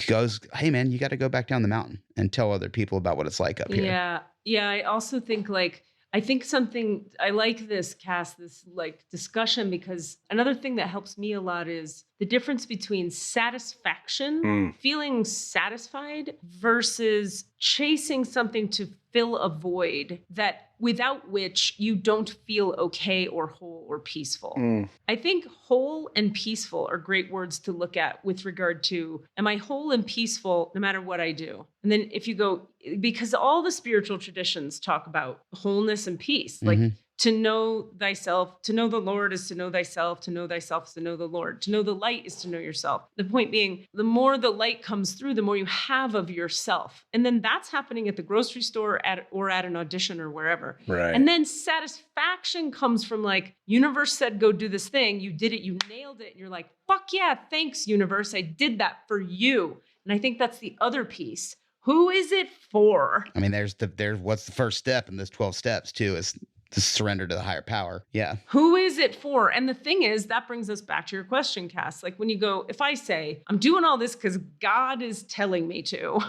S3: goes, hey man, you got to go back down the mountain and tell other people about what it's like up here.
S2: Yeah. Yeah. I also think I like this, Cass, this like discussion, because another thing that helps me a lot is the difference between satisfaction, feeling satisfied, versus chasing something to fill a void that without which you don't feel okay or whole or peaceful. I think whole and peaceful are great words to look at with regard to, am I whole and peaceful no matter what I do? And then if you go, because all the spiritual traditions talk about wholeness and peace, like to know thyself, to know the Lord is to know thyself, to know thyself is to know the Lord, to know the light is to know yourself. The point being, the more the light comes through, the more you have of yourself. And then that's happening at the grocery store or at an audition or wherever.
S4: Right.
S2: And then satisfaction comes from like, universe said, go do this thing. You did it, you nailed it. And you're like, fuck yeah, thanks universe. I did that for you. And I think that's the other piece. Who is it for?
S3: I mean, there's what's the first step in this 12 steps too, is to surrender to the higher power. Yeah.
S2: Who is it for? And the thing is, that brings us back to your question, Cass. Like when you go, if I say, I'm doing all this because God is telling me to,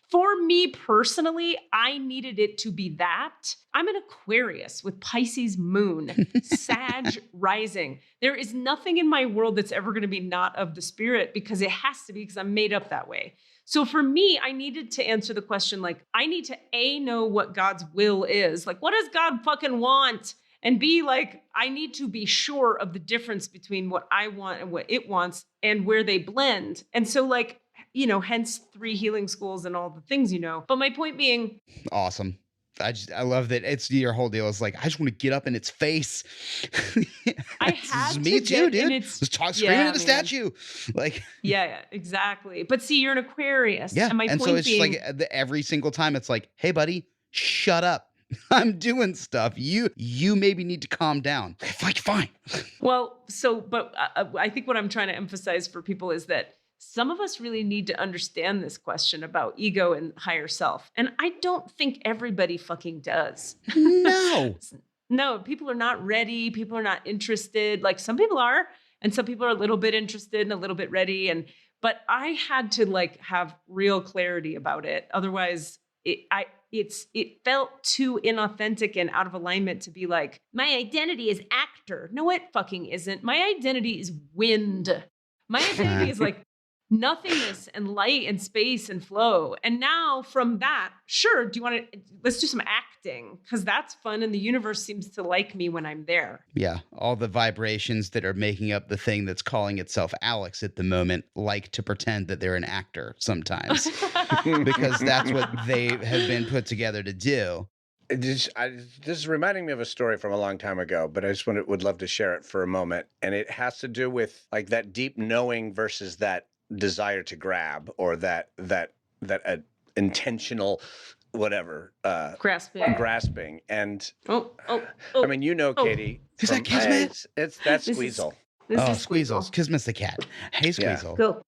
S2: for me personally, I needed it to be that. I'm an Aquarius with Pisces moon, Sag rising. There is nothing in my world that's ever going to be not of the spirit, because it has to be, because I'm made up that way. So for me, I needed to answer the question, like, I need to know what God's will is. Like, what does God fucking want? And B, like, I need to be sure of the difference between what I want and what it wants and where they blend. And so like, hence 3 healing schools and all the things, But my point being.
S3: Awesome. I love that it's your whole deal. It's like, I just want to get up in its face.
S2: I had
S3: me
S2: to
S3: too,
S2: get
S3: dude. Just screaming at a statue. Like,
S2: yeah, exactly. But see, you're an Aquarius.
S3: Yeah.
S2: And my point
S3: so it's
S2: being,
S3: just like every single time it's like, hey buddy, shut up. I'm doing stuff. You maybe need to calm down. Fine.
S2: Well, but I think what I'm trying to emphasize for people is that some of us really need to understand this question about ego and higher self. And I don't think everybody fucking does.
S3: No.
S2: No, people are not ready. People are not interested. Like some people are, and some people are a little bit interested and a little bit ready. But I had to like have real clarity about it. Otherwise, it felt too inauthentic and out of alignment to be like, my identity is actor. No, it fucking isn't. My identity is wind. My identity is like nothingness and light and space and flow. And now from that, sure, let's do some acting, because that's fun and the universe seems to like me when I'm there.
S3: Yeah. All the vibrations that are making up the thing that's calling itself Alex at the moment like to pretend that they're an actor sometimes because that's what they have been put together to do.
S4: This is reminding me of a story from a long time ago, but I just would love to share it for a moment. And it has to do with like that deep knowing versus that desire to grab, or that intentional whatever grasping. And I mean, Katie,
S3: is that Kismet?
S4: That's Squeezel.
S3: Squeezel's Kismet's the cat. Hey Squeezel.
S2: Cool.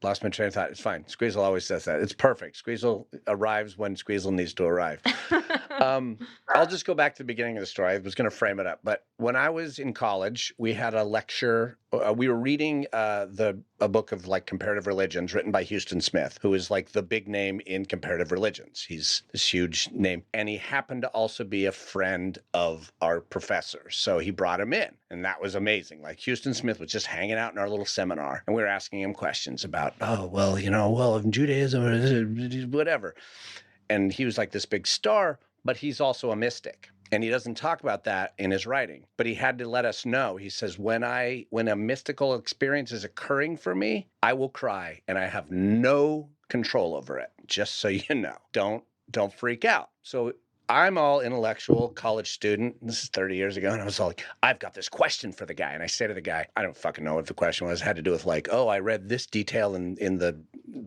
S4: Lost my train of thought. It's fine. Squeezel always says that. It's perfect. Squeezel arrives when Squeezel needs to arrive. I'll just go back to the beginning of the story. I was going to frame it up. But when I was in college, we had a lecture. We were reading a book of like comparative religions written by Houston Smith, who is like the big name in comparative religions. He's this huge name. And he happened to also be a friend of our professor. So he brought him in. And that was amazing. Like Houston Smith was just hanging out in our little seminar. And we were asking him questions about, in Judaism, whatever. And he was like this big star, but he's also a mystic. And he doesn't talk about that in his writing, but he had to let us know. He says, when a mystical experience is occurring for me, I will cry and I have no control over it. Just so you know, don't freak out. So I'm all intellectual college student. This is 30 years ago. And I was all like, I've got this question for the guy. And I say to the guy, I don't fucking know what the question was. It had to do with like, I read this detail in the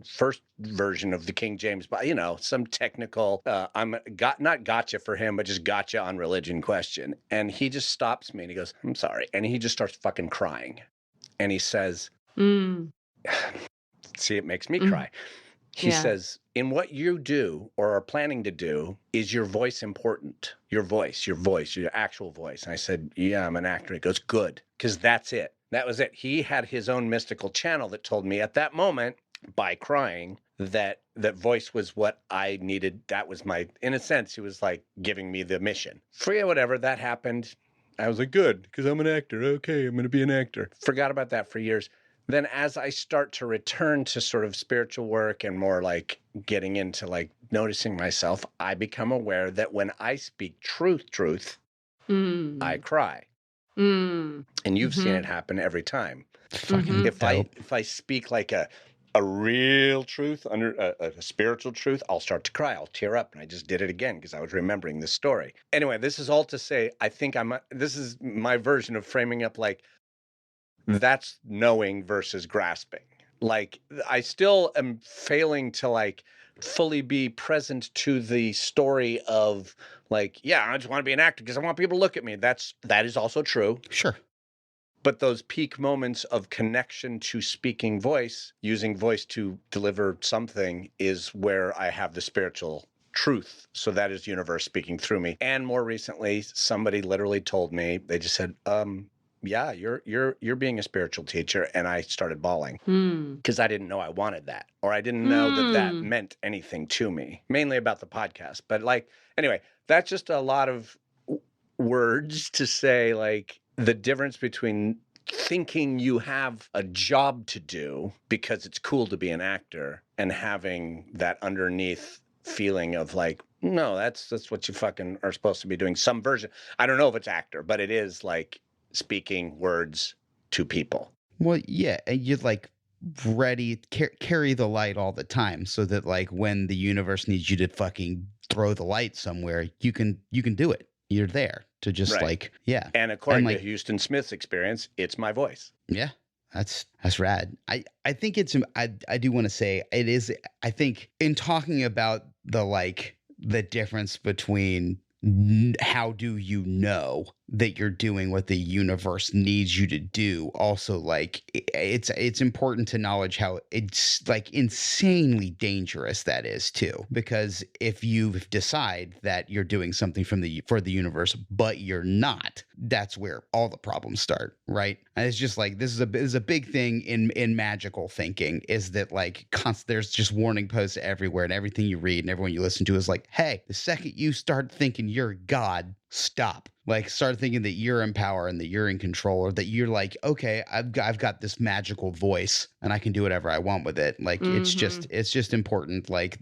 S4: first version of the King James, but some technical, not gotcha for him, but just gotcha on religion question. And he just stops me and he goes, I'm sorry. And he just starts fucking crying. And he says, see, it makes me cry. He says, in what you do or are planning to do, is your voice important? Your voice, your actual voice. And I said, yeah, I'm an actor. He goes, good, because that's it. That was it. He had his own mystical channel that told me at that moment, by crying, that voice was what I needed. That was in a sense, he was like giving me the mission. Forget whatever, that happened. I was like, good, because I'm an actor. Okay, I'm going to be an actor. Forgot about that for years. Then as I start to return to sort of spiritual work and more like getting into like noticing myself, I become aware that when I speak truth, I cry. And you've seen it happen every time.
S3: Fucking
S4: if I speak like a real truth, under a spiritual truth, I'll start to cry. I'll tear up. And I just did it again because I was remembering this story. Anyway, this is all to say, I think this is my version of framing up like, that's knowing versus grasping. Like, I still am failing to like fully be present to the story of like, yeah, I just want to be an actor because I want people to look at me. That is also true.
S3: Sure.
S4: But those peak moments of connection to speaking voice, using voice to deliver something, is where I have the spiritual truth. So that is universe speaking through me. And more recently, somebody literally told me, they just said, yeah, you're being a spiritual teacher. And I started bawling because I didn't know I wanted that, or I didn't know that meant anything to me, mainly about the podcast. But like, anyway, that's just a lot of words to say like the difference between thinking you have a job to do because it's cool to be an actor and having that underneath feeling of like, no, that's what you fucking are supposed to be doing. Some version. I don't know if it's actor, but it is like speaking words to people.
S3: Well, yeah, and you'd like ready carry the light all the time, so that like when the universe needs you to fucking throw the light somewhere, you can do it. You're there to just like, yeah.
S4: And according to Houston Smith's experience, it's my voice.
S3: Yeah, that's rad. I think it's I do want to say it is. I think in talking about the difference between how do you know that you're doing what the universe needs you to do, also like it's important to acknowledge how it's like insanely dangerous that is too, because if you decide that you're doing something for the universe but you're not, that's where all the problems start, right? And it's just like this is a big thing in magical thinking, is that like there's just warning posts everywhere, and everything you read and everyone you listen to is like, hey, the second you start thinking you're God, stop. Like, start thinking that you're in power and that you're in control, or that you're like, okay, I've got this magical voice and I can do whatever I want with it. Like, it's just important. Like,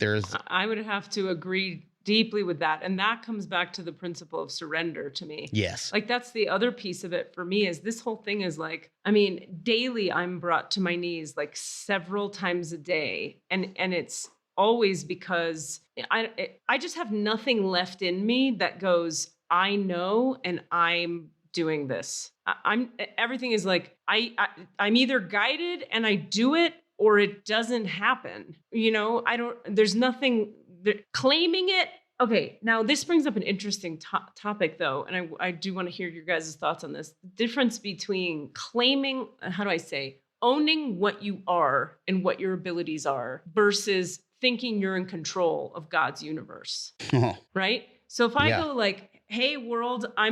S2: I would have to agree deeply with that. And that comes back to the principle of surrender to me.
S3: Yes.
S2: Like, that's the other piece of it for me, is this whole thing is like, I mean, daily I'm brought to my knees like several times a day. And it's always because I just have nothing left in me that goes, I know, and I'm doing this. Everything is like, I'm either guided and I do it, or it doesn't happen. There's nothing claiming it. Okay. Now this brings up an interesting topic though. And I do want to hear your guys' thoughts on this. The difference between claiming, how do I say, owning what you are and what your abilities are versus thinking you're in control of God's universe. Right? So if I go like, hey world, I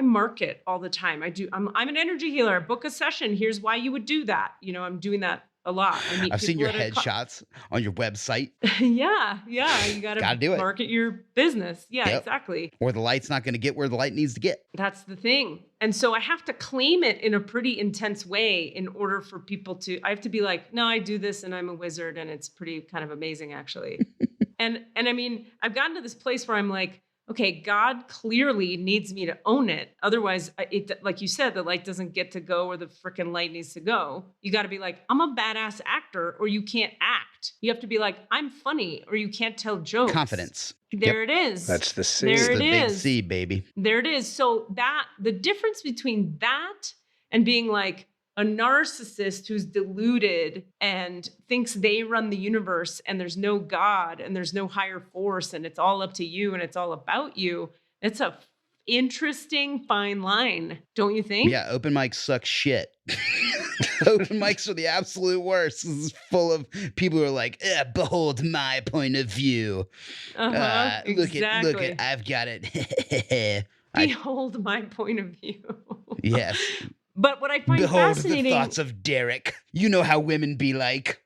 S2: market all the time. I'm an energy healer. I book a session. Here's why you would do that. I'm doing that a lot.
S3: I've seen your headshots on your website.
S2: Yeah. You gotta
S3: do it.
S2: Market your business. Yeah, exactly.
S3: Or the light's not going to get where the light needs to get.
S2: That's the thing. And so I have to claim it in a pretty intense way in order for people I have to be like, no, I do this and I'm a wizard and it's pretty kind of amazing actually. and I mean, I've gotten to this place where I'm like, okay, God clearly needs me to own it. Otherwise, like you said, the light doesn't get to go where the freaking light needs to go. You got to be like, I'm a badass actor, or you can't act. You have to be like, I'm funny, or you can't tell jokes.
S3: Confidence.
S2: There it is.
S4: That's the C.
S2: There it is.
S3: Big C, baby.
S2: There it is. So the difference between that and being like a narcissist who's deluded and thinks they run the universe and there's no God and there's no higher force and it's all up to you and it's all about you. It's a interesting fine line, don't you think?
S3: Yeah, open mics suck shit. Open mics are the absolute worst. This is full of people who are like, behold my point of view.
S2: Exactly.
S3: Look at, I've got it.
S2: Behold my point of view.
S3: Yes.
S2: But what I find
S3: Behold
S2: fascinating...
S3: the thoughts of Derek. You know how women be like.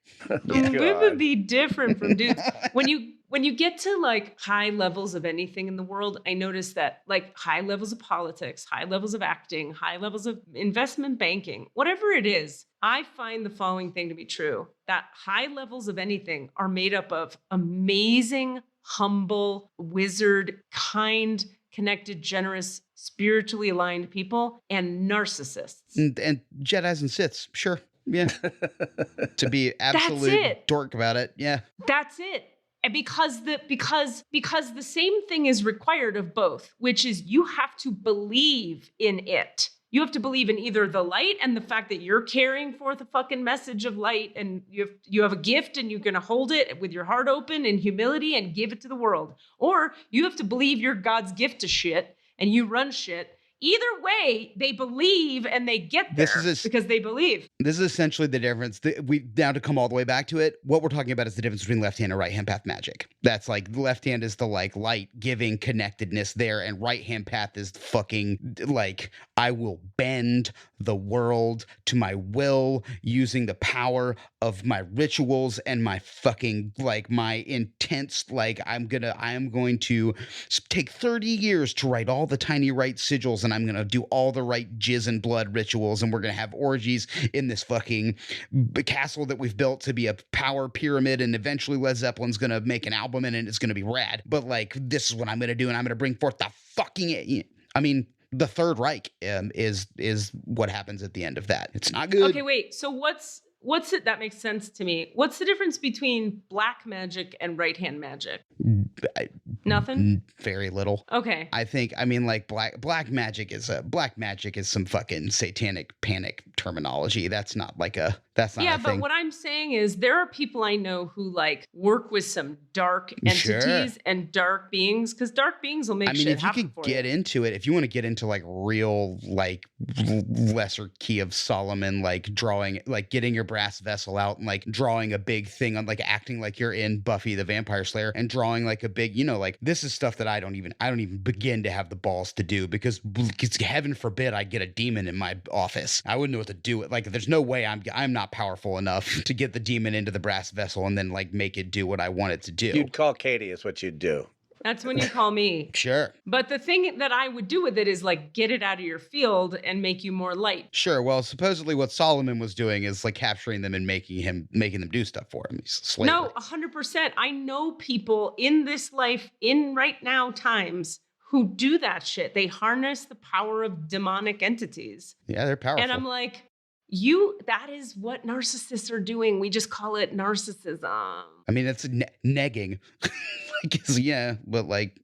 S2: Women be different from dudes. When you get to like high levels of anything in the world, I notice that like high levels of politics, high levels of acting, high levels of investment banking, whatever it is, I find the following thing to be true, that high levels of anything are made up of amazing, humble, wizard, kind, connected, generous, spiritually aligned people and narcissists.
S3: And Jedis and Siths, sure. Yeah. To be absolute dork about it. Yeah.
S2: That's it. And because the same thing is required of both, which is you have to believe in it. You have to believe in either the light and the fact that you're carrying forth a fucking message of light and you have a gift and you're going to hold it with your heart open in humility and give it to the world. Or you have to believe you're God's gift to shit and you run shit. Either way, they believe and they get there because they believe.
S3: This is essentially the difference. Now to come all the way back to it, what we're talking about is the difference between left hand and right hand path magic. That's like the left hand is the like light giving connectedness there, and right hand path is fucking like I will bend the world to my will using the power of my rituals and my fucking like my intense like I am going to take 30 years to write all the tiny right sigils, and I'm going to do all the right jizz and blood rituals, and we're going to have orgies in this fucking castle that we've built to be a power pyramid, and eventually Led Zeppelin's going to make an album in it, and it's going to be rad. But like, this is what I'm going to do, and I'm going to bring forth the fucking... I mean, the Third Reich is what happens at the end of that. It's not good.
S2: Okay, wait. So what's it? That makes sense to me. What's the difference between black magic and right hand magic? Nothing?
S3: Very little.
S2: Okay.
S3: I mean, like black magic is some fucking satanic panic terminology. That's not a thing.
S2: Yeah, but what I'm saying is there are people I know who like work with some dark entities and dark beings, because dark beings will make shit happen for you.
S3: If you can get into it, if you want to get into like real like lesser key of Solomon, like drawing, like getting your brass vessel out and like drawing a big thing on like acting like you're in Buffy the Vampire Slayer and drawing like a big, like this is stuff that I don't even begin to have the balls to do, because heaven forbid I get a demon in my office. I wouldn't know what to do with. Like, there's no way I'm not powerful enough to get the demon into the brass vessel and then like make it do what I want it to do.
S4: You'd call Katie is what you'd do.
S2: That's when you call me.
S3: Sure.
S2: But the thing that I would do with it is like get it out of your field and make you more light.
S3: Sure. Well, supposedly what Solomon was doing is like capturing them and making them do stuff for him. He's a slave.
S2: No, 100%. I know people in this life, in right now times, who do that shit. They harness the power of demonic entities.
S3: Yeah, they're powerful.
S2: And I'm like, that is what narcissists are doing. We just call it narcissism.
S3: I mean, it's negging. Yeah, but like,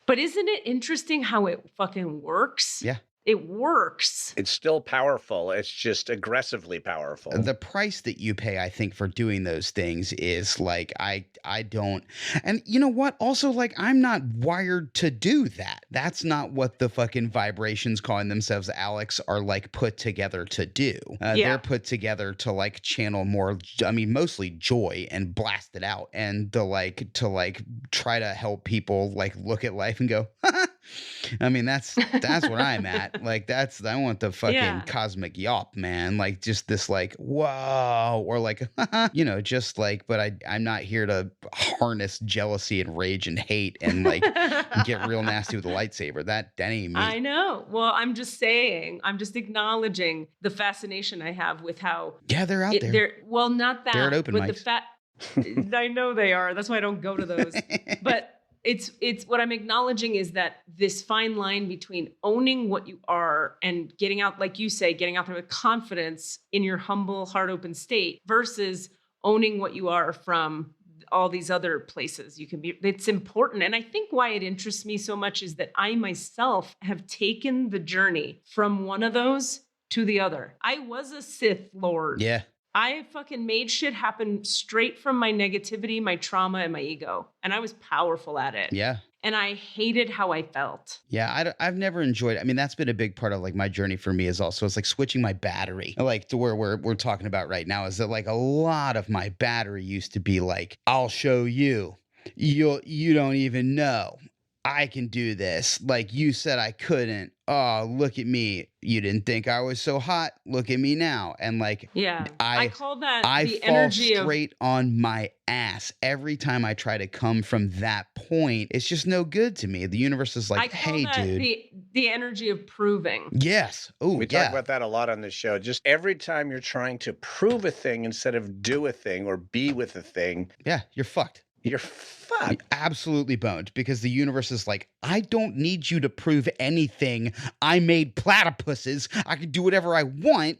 S2: But isn't it interesting how it fucking works?
S3: Yeah.
S2: It works.
S4: It's still powerful. It's just aggressively powerful.
S3: The price that you pay, I think, for doing those things is like, I don't, and you know what? Also, like, I'm not wired to do that. That's not what the fucking vibrations calling themselves Alex are like put together to do. They're put together to like channel more, I mean, mostly joy and blast it out, and to try to help people like look at life and go, I mean, that's where I'm at. Like, I want the fucking cosmic yawp, man. Like, just this like, whoa, or like, just like, but I'm not here to harness jealousy and rage and hate and like get real nasty with a lightsaber. That ain't me.
S2: I know. Well, I'm just saying, I'm just acknowledging the fascination I have with how.
S3: Yeah, they're out there.
S2: Well, not that.
S3: They're at open mics.
S2: I know they are. That's why I don't go to those. But it's what I'm acknowledging is that this fine line between owning what you are and getting out, like you say, getting out there with confidence in your humble, heart open state versus owning what you are from all these other places you can be. It's important. And I think why it interests me so much is that I myself have taken the journey from one of those to the other. I was a Sith Lord.
S3: Yeah.
S2: I fucking made shit happen straight from my negativity, my trauma, and my ego. And I was powerful at it.
S3: Yeah.
S2: And I hated how I felt.
S3: Yeah, I've never enjoyed it. I mean, that's been a big part of like my journey for me is also, it's like switching my battery. Like to where we're talking about right now is that like a lot of my battery used to be like, I'll show you. You don't even know. I can do this. Like you said I couldn't. Oh, look at me. You didn't think I was so hot. Look at me now. And like,
S2: I call that the
S3: fall
S2: energy
S3: straight on my ass every time I try to come from that point. It's just no good to me. The universe is like, hey, dude.
S2: The energy of proving.
S3: Yes. Oh,
S4: we talk about that a lot on this show. Just every time you're trying to prove a thing instead of do a thing or be with a thing.
S3: Yeah, you're fucked.
S4: You're fucked.
S3: Absolutely boned, because the universe is like, I don't need you to prove anything. I made platypuses. I can do whatever I want.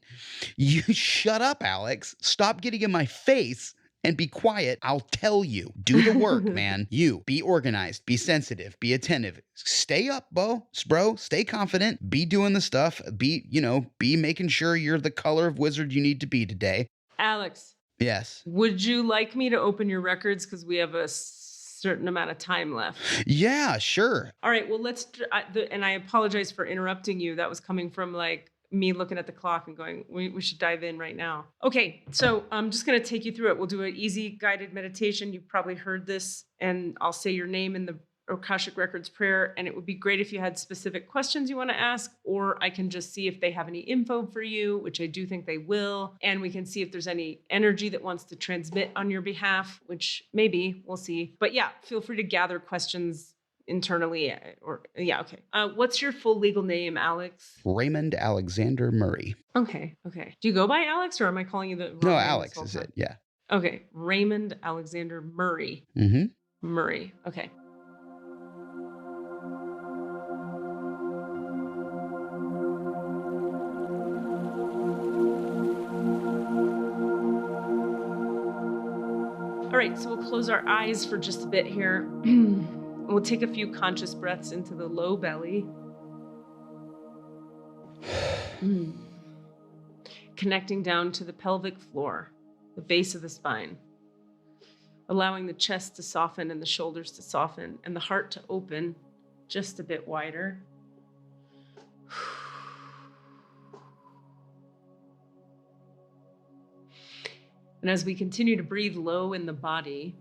S3: You shut up, Alex. Stop getting in my face and be quiet. I'll tell you. Do the work, man. You be organized, be sensitive, be attentive. Stay up, bro. Stay confident. Be doing the stuff. Be making sure you're the color of wizard you need to be today.
S2: Alex.
S3: Yes.
S2: Would you like me to open your records? Because we have a certain amount of time left.
S3: Yeah, sure.
S2: All right. Well, and I apologize for interrupting you. That was coming from like me looking at the clock and going, we should dive in right now. Okay. So I'm just going to take you through it. We'll do an easy guided meditation. You've probably heard this, and I'll say your name in the Akashic Records prayer, and it would be great if you had specific questions you want to ask, or I can just see if they have any info for you, which I do think they will, and we can see if there's any energy that wants to transmit on your behalf, which maybe we'll see. But yeah, feel free to gather questions internally, okay. What's your full legal name, Alex?
S3: Raymond Alexander Murray.
S2: Okay. Do you go by Alex, or am I calling you the wrong
S3: No,
S2: name
S3: Alex is it. Yeah.
S2: Okay, Raymond Alexander Murray.
S3: Mm-hmm.
S2: Murray. Okay. All right, so we'll close our eyes for just a bit here. We'll take a few conscious breaths into the low belly. Connecting down to the pelvic floor, the base of the spine. Allowing the chest to soften and the shoulders to soften and the heart to open just a bit wider. And as we continue to breathe low in the body,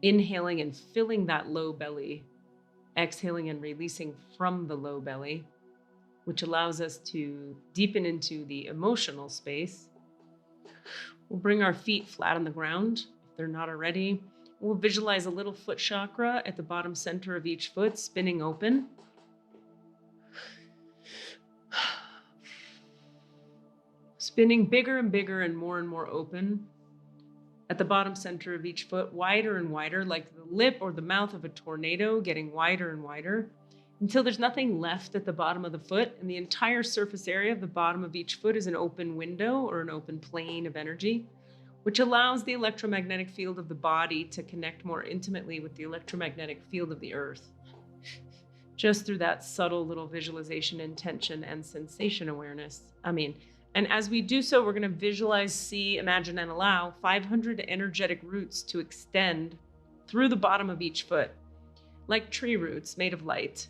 S2: inhaling and filling that low belly, exhaling and releasing from the low belly, which allows us to deepen into the emotional space. We'll bring our feet flat on the ground if they're not already. We'll visualize a little foot chakra at the bottom center of each foot, spinning open. Spinning bigger and bigger and more open. At the bottom center of each foot, wider and wider, like the lip or the mouth of a tornado, getting wider and wider, until there's nothing left at the bottom of the foot, and the entire surface area of the bottom of each foot is an open window or an open plane of energy, which allows the electromagnetic field of the body to connect more intimately with the electromagnetic field of the earth. just through that subtle little visualization, intention, and sensation awareness. And as we do so, we're going to visualize, see, imagine, and allow 500 energetic roots to extend through the bottom of each foot, like tree roots made of light.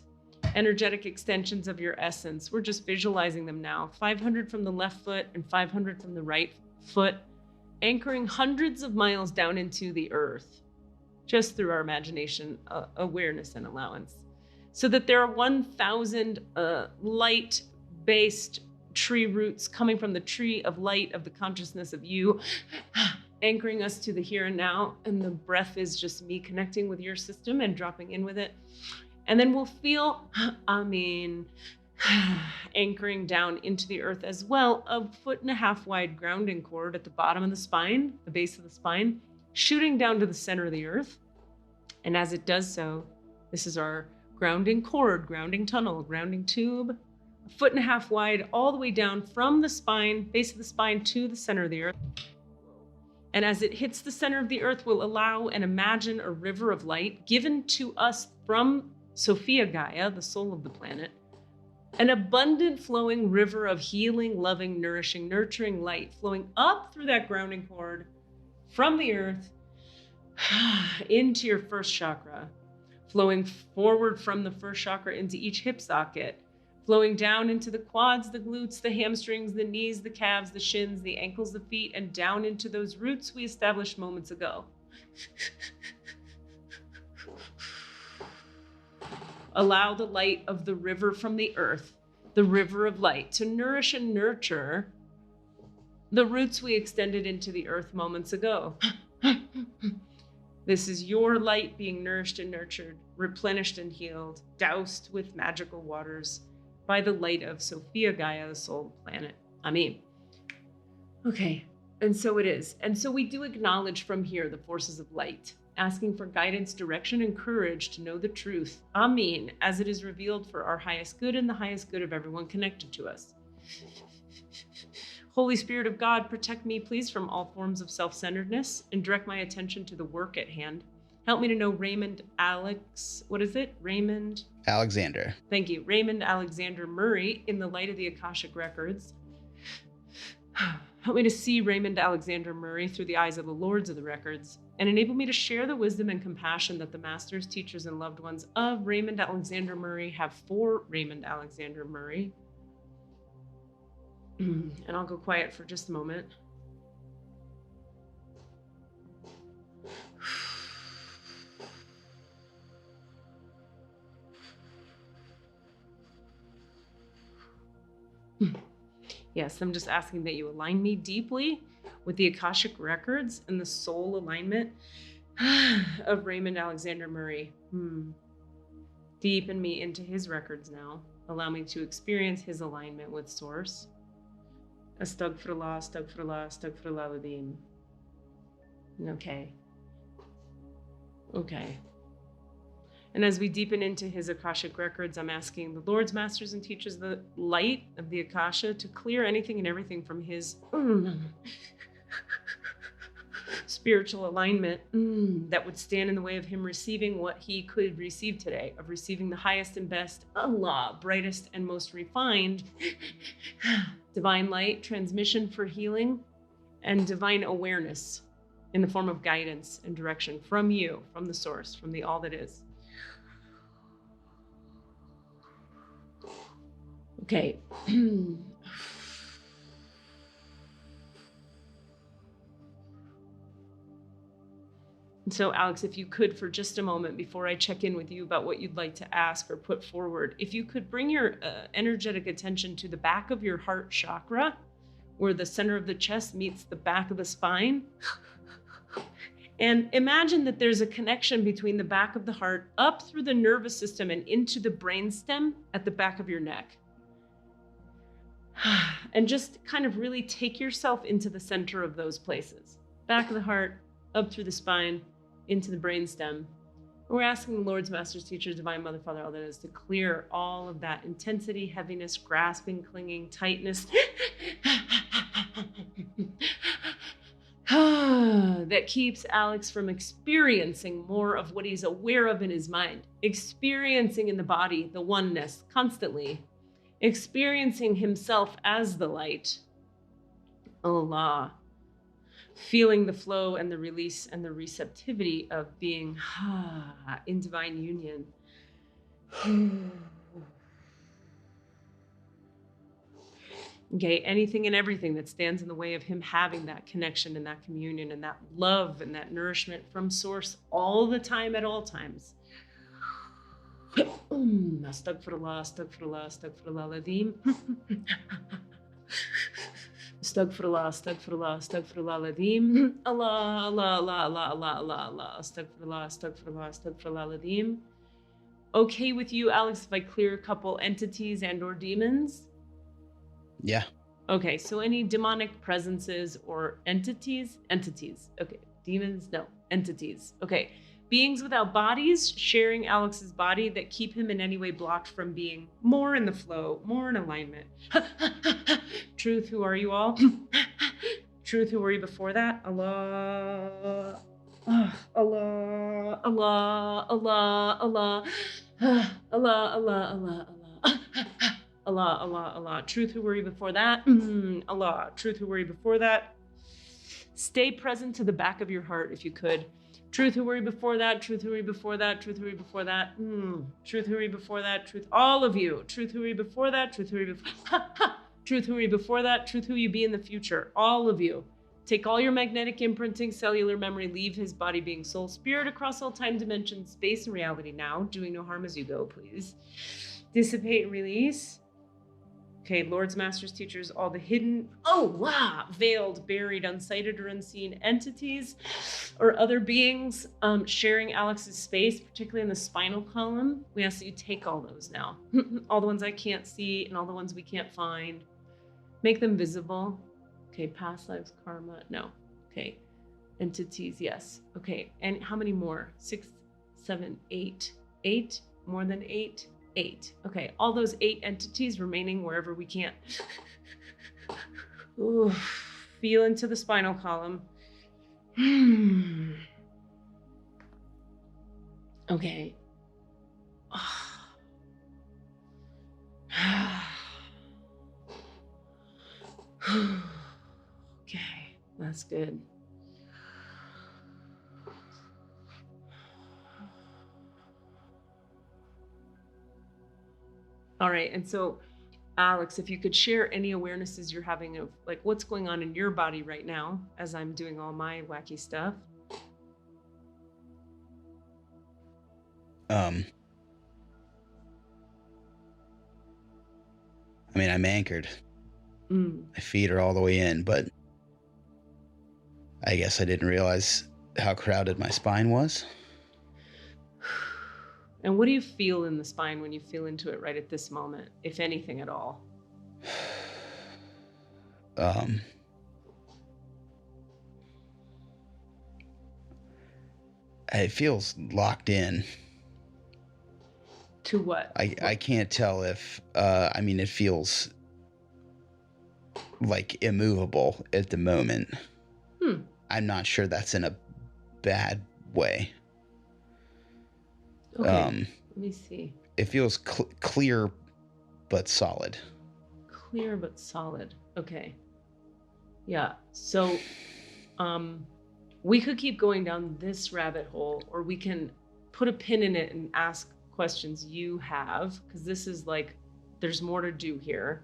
S2: Energetic extensions of your essence. We're just visualizing them now. 500 from the left foot and 500 from the right foot, anchoring hundreds of miles down into the earth, just through our imagination, awareness, and allowance. So that there are 1,000 light-based tree roots coming from the tree of light of the consciousness of you, anchoring us to the here and now. And the breath is just me connecting with your system and dropping in with it. And then we'll feel, anchoring down into the earth as well, a 1.5 foot wide grounding cord at the bottom of the spine, the base of the spine, shooting down to the center of the earth. And as it does so, this is our grounding cord, grounding tunnel, grounding tube, 1.5 foot wide, all the way down from the spine, base of the spine, to the center of the earth. And as it hits the center of the earth, we'll allow and imagine a river of light given to us from Sophia Gaia, the soul of the planet, an abundant flowing river of healing, loving, nourishing, nurturing light flowing up through that grounding cord from the earth into your first chakra, flowing forward from the first chakra into each hip socket, flowing down into the quads, the glutes, the hamstrings, the knees, the calves, the shins, the ankles, the feet, and down into those roots we established moments ago. Allow the light of the river from the earth, the river of light, to nourish and nurture the roots we extended into the earth moments ago. This is your light being nourished and nurtured, replenished and healed, doused with magical waters by the light of Sophia Gaia, the soul of the planet. Okay, and so it is. And so we do acknowledge from here the forces of light, asking for guidance, direction, and courage to know the truth. As it is revealed for our highest good and the highest good of everyone connected to us. Holy Spirit of God, protect me, please, from all forms of self-centeredness and direct my attention to the work at hand. Help me to know Raymond
S3: Alexander.
S2: Thank you. Raymond Alexander Murray in the light of the Akashic Records. Help me to see Raymond Alexander Murray through the eyes of the Lords of the Records, and enable me to share the wisdom and compassion that the masters, teachers, and loved ones of Raymond Alexander Murray have for Raymond Alexander Murray. And I'll go quiet for just a moment. Yes, I'm just asking that you align me deeply with the Akashic Records and the soul alignment of Raymond Alexander Murray. Deepen me into his records now. Allow me to experience his alignment with Source. Astagfirullah, astagfirullah, astagfirullah ladeen. Okay. And as we deepen into his Akashic Records, I'm asking the Lords, Masters, and Teachers, the light of the Akasha, to clear anything and everything from his spiritual alignment that would stand in the way of him receiving what he could receive today, of receiving the highest and best, Allah, brightest and most refined divine light, transmission for healing, and divine awareness in the form of guidance and direction from you, from the Source, from the all that is. Okay. So, Alex, if you could, for just a moment before I check in with you about what you'd like to ask or put forward, if you could bring your energetic attention to the back of your heart chakra, where the center of the chest meets the back of the spine. And imagine that there's a connection between the back of the heart up through the nervous system and into the brainstem at the back of your neck. And just kind of really take yourself into the center of those places. Back of the heart, up through the spine, into the brainstem. We're asking the Lords, Masters, Teachers, Divine Mother, Father, all that is, to clear all of that intensity, heaviness, grasping, clinging, tightness. that keeps Alex from experiencing more of what he's aware of in his mind, experiencing in the body the oneness constantly, experiencing himself as the light. Allah. Feeling the flow and the release and the receptivity of being in divine union. Okay, anything and everything that stands in the way of him having that connection and that communion and that love and that nourishment from source all the time at all times. Astaghfirullah, astaghfirullah, astaghfirullah ladhim. Astaghfirullah, astaghfirullah, astaghfirullah ladhim. Allah, Allah, Allah, Allah, Allah, Allah, Allah. Astaghfirullah, astaghfirullah, astaghfirullah ladhim. Okay with you, Alex, if I clear a couple entities and or demons?
S3: Yeah.
S2: Okay, so any demonic presences or entities? Entities. Okay, demons, no. Entities. Okay. Beings without bodies, sharing Alex's body that keep him in any way blocked from being more in the flow, more in alignment. Truth, who are you all? Truth, who were you before that? Allah. Allah. Allah. Allah. Allah. Allah. Allah. Allah. Allah, Allah, Allah. Truth, who were you before that? Allah. Truth, who were you before that? Stay present to the back of your heart if you could. Truth, who were you before that? Truth, who were you before that? Truth, who were you before that? Truth, who were you before that? Truth, all of you. Truth, who were you before that? Truth, who were you before Truth, who were you before that? Truth, who you be in the future. All of you. Take all your magnetic imprinting, cellular memory, leave his body, being soul, spirit across all time, dimensions, space, and reality now. Doing no harm as you go, please. Dissipate and release. Okay, lords, masters, teachers, all the hidden, veiled, buried, unsighted, or unseen entities or other beings sharing Alex's space, particularly in the spinal column. We ask that you take all those now. All the ones I can't see and all the ones we can't find. Make them visible. Okay, past lives, karma, no. Okay, entities, yes. Okay, and how many more? 6, 7, 8. 8? More than 8? 8. Okay, all those 8 entities remaining wherever we can't. Ooh, feel into the spinal column. Okay. Okay, that's good. All right, and so Alex, if you could share any awarenesses you're having of like what's going on in your body right now as I'm doing all my wacky stuff.
S3: I mean, I'm anchored. My feet are all the way in, but I guess I didn't realize how crowded my spine was.
S2: And what do you feel in the spine when you feel into it right at this moment, if anything at all?
S3: It feels locked in.
S2: To what?
S3: I can't tell if, it feels like immovable at the moment. I'm not sure that's in a bad way.
S2: Okay, let me see.
S3: It feels clear, but solid.
S2: Clear, but solid. Okay. Yeah. So, we could keep going down this rabbit hole, or we can put a pin in it and ask questions you have, because this is like, there's more to do here.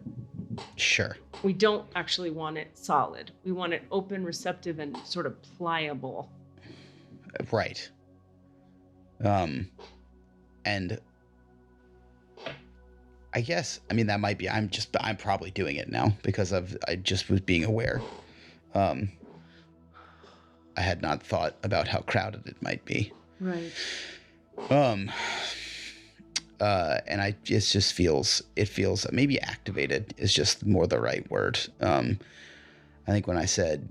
S3: Sure.
S2: We don't actually want it solid. We want it open, receptive, and sort of pliable.
S3: Right. And I guess, that might be, I'm probably doing it now because I just was being aware. I had not thought about how crowded it might be.
S2: Right.
S3: And it just feels maybe activated is just more the right word. I think when I said,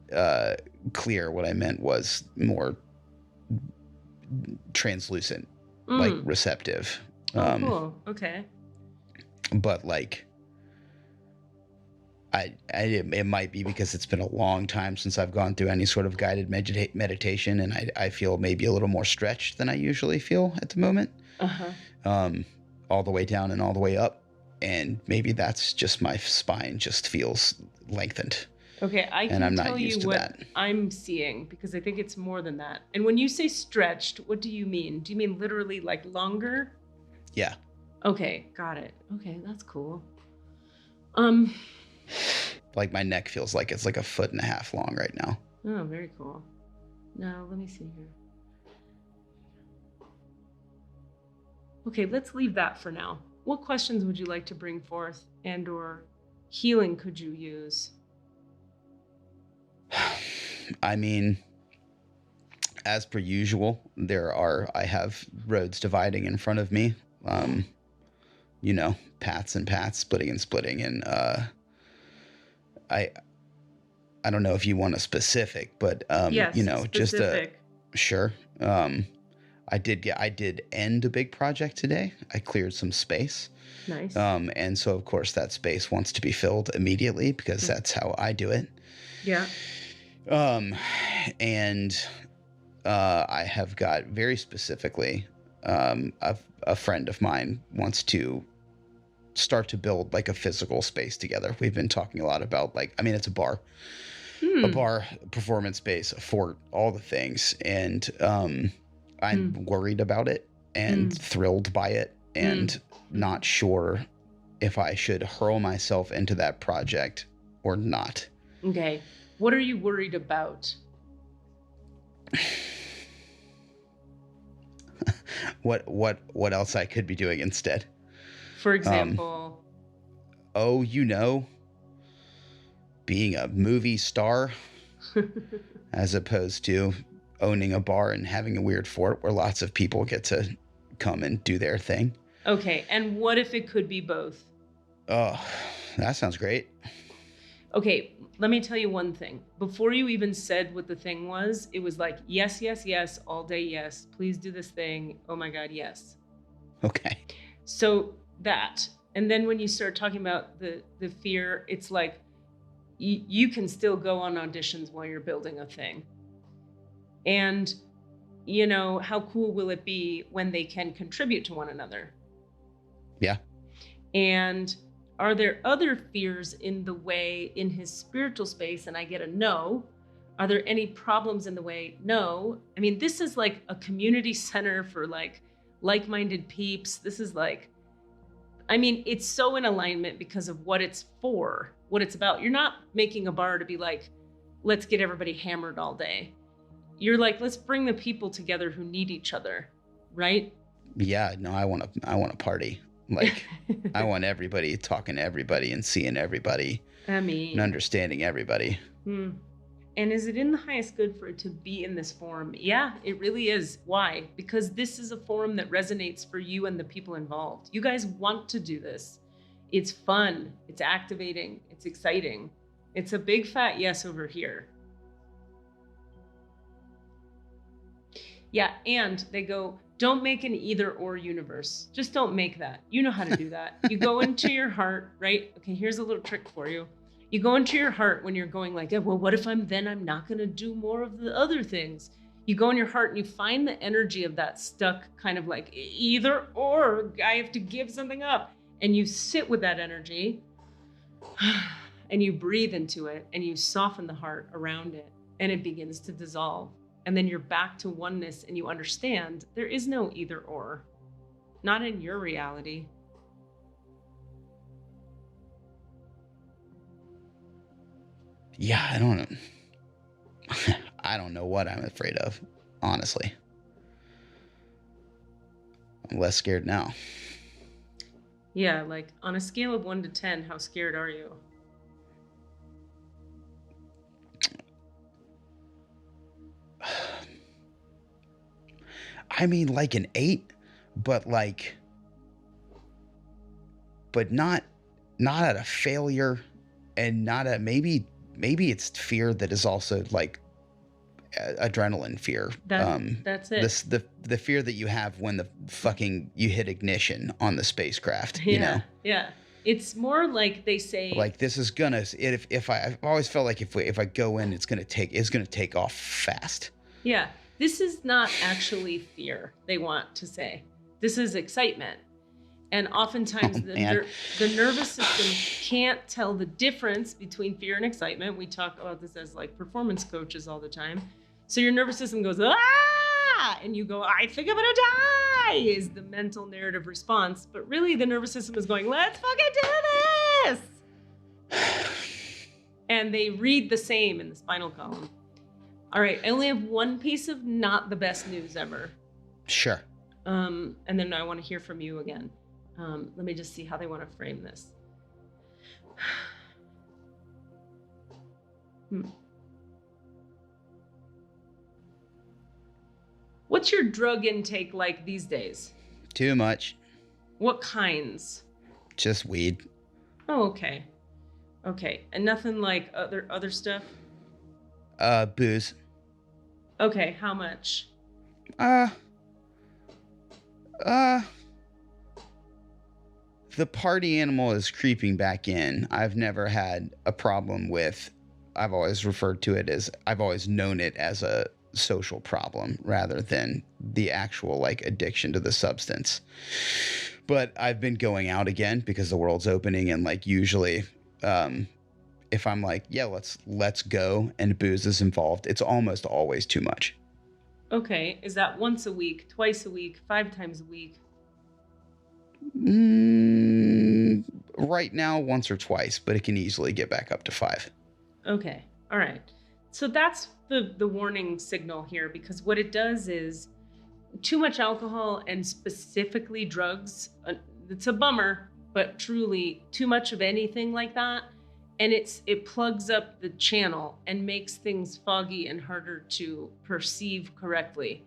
S3: clear, what I meant was more translucent, like receptive.
S2: Cool. Okay.
S3: But like, it might be because it's been a long time since I've gone through any sort of guided meditation, and I feel maybe a little more stretched than I usually feel at the moment. All the way down and all the way up, and maybe that's just my spine just feels lengthened.
S2: Okay, I can tell you what I'm seeing, because I think it's more than that. And when you say stretched, what do you mean? Do you mean literally like longer?
S3: Yeah.
S2: Okay, got it. Okay, that's cool.
S3: Like my neck feels like it's like 1.5 feet long right now.
S2: Oh, very cool. Now, let me see here. Okay, let's leave that for now. What questions would you like to bring forth, and or healing could you use?
S3: I mean, as per usual, I have roads dividing in front of me. You know, paths and paths, splitting and splitting, and I don't know if you want a specific, but
S2: yes,
S3: you know,
S2: specific.
S3: Sure. I did end a big project today. I cleared some space.
S2: Nice.
S3: And so of course that space wants to be filled immediately, because that's how I do it.
S2: Yeah.
S3: And I have got very specifically, a friend of mine wants to start to build like a physical space together. We've been talking a lot about it's a bar, performance space, a fort, all the things. And, I'm worried about it and thrilled by it, and not sure if I should hurl myself into that project or not.
S2: Okay. What are you worried about?
S3: What else I could be doing instead?
S2: For example,
S3: being a movie star as opposed to owning a bar and having a weird fort where lots of people get to come and do their thing.
S2: Okay, and what if it could be both?
S3: Oh, that sounds great.
S2: Okay, let me tell you one thing. Before you even said what the thing was, it was like, yes, yes, yes, all day, yes. Please do this thing. Oh my God, yes.
S3: Okay.
S2: So that, and then when you start talking about the fear, it's like, you can still go on auditions while you're building a thing. And, you know, how cool will it be when they can contribute to one another?
S3: Yeah.
S2: And are there other fears in the way in his spiritual space? And I get a no. Are there any problems in the way? No. I mean, this is like a community center for like-minded peeps. This is like, I mean, it's so in alignment because of what it's for, what it's about. You're not making a bar to be like, let's get everybody hammered all day. You're like, let's bring the people together who need each other, right?
S3: Yeah, no, I want to party. Like, I want everybody talking to everybody and seeing everybody.
S2: I mean,
S3: and understanding everybody.
S2: And is it in the highest good for it to be in this forum? Yeah, it really is. Why? Because this is a forum that resonates for you and the people involved. You guys want to do this. It's fun. It's activating. It's exciting. It's a big fat yes over here. Yeah, and they go, don't make an either or universe. Just don't make that. You know how to do that. You go into your heart, right? Okay, here's a little trick for you. You go into your heart when you're going like, well, what if I'm not going to do more of the other things? You go in your heart and you find the energy of that stuck kind of like either or, I have to give something up. And you sit with that energy and you breathe into it and you soften the heart around it and it begins to dissolve. And then you're back to oneness and you understand there is no either or, not in your reality.
S3: Yeah, I don't know what I'm afraid of, honestly. I'm less scared now.
S2: Yeah, like on a scale of 1 to 10, how scared are you?
S3: I mean, like an 8, but not at a failure, and not a maybe it's fear that is also like adrenaline fear.
S2: That's it.
S3: The fear that you have when you hit ignition on the spacecraft.
S2: Yeah,
S3: you know.
S2: Yeah. It's more like they say,
S3: like this is gonna. I've always felt like if I go in, it's gonna take off fast.
S2: Yeah, this is not actually fear. They want to say this is excitement, and oftentimes the nervous system can't tell the difference between fear and excitement. We talk about this as like performance coaches all the time. So your nervous system goes ah, and you go, I think I'm gonna die, is the mental narrative response. But really, the nervous system is going, let's fucking do this. And they read the same in the spinal column. All right, I only have one piece of not the best news ever.
S3: Sure.
S2: And then I want to hear from you again. Let me just see how they want to frame this. What's your drug intake like these days?
S3: Too much.
S2: What kinds?
S3: Just weed.
S2: Oh, okay. Okay, and nothing like other stuff?
S3: Booze.
S2: Okay, how much?
S3: The party animal is creeping back in. I've never had a problem with, I've always known it as a social problem rather than the actual like addiction to the substance. But I've been going out again because the world's opening, and like usually if I'm like, yeah, let's go and booze is involved, it's almost always too much.
S2: Okay, is that once a week, twice a week, 5 times a week?
S3: Right now, once or twice, but it can easily get back up to 5.
S2: Okay, all right. So that's the warning signal here, because what it does is too much alcohol and specifically drugs, it's a bummer, but truly too much of anything like that, and it plugs up the channel and makes things foggy and harder to perceive correctly.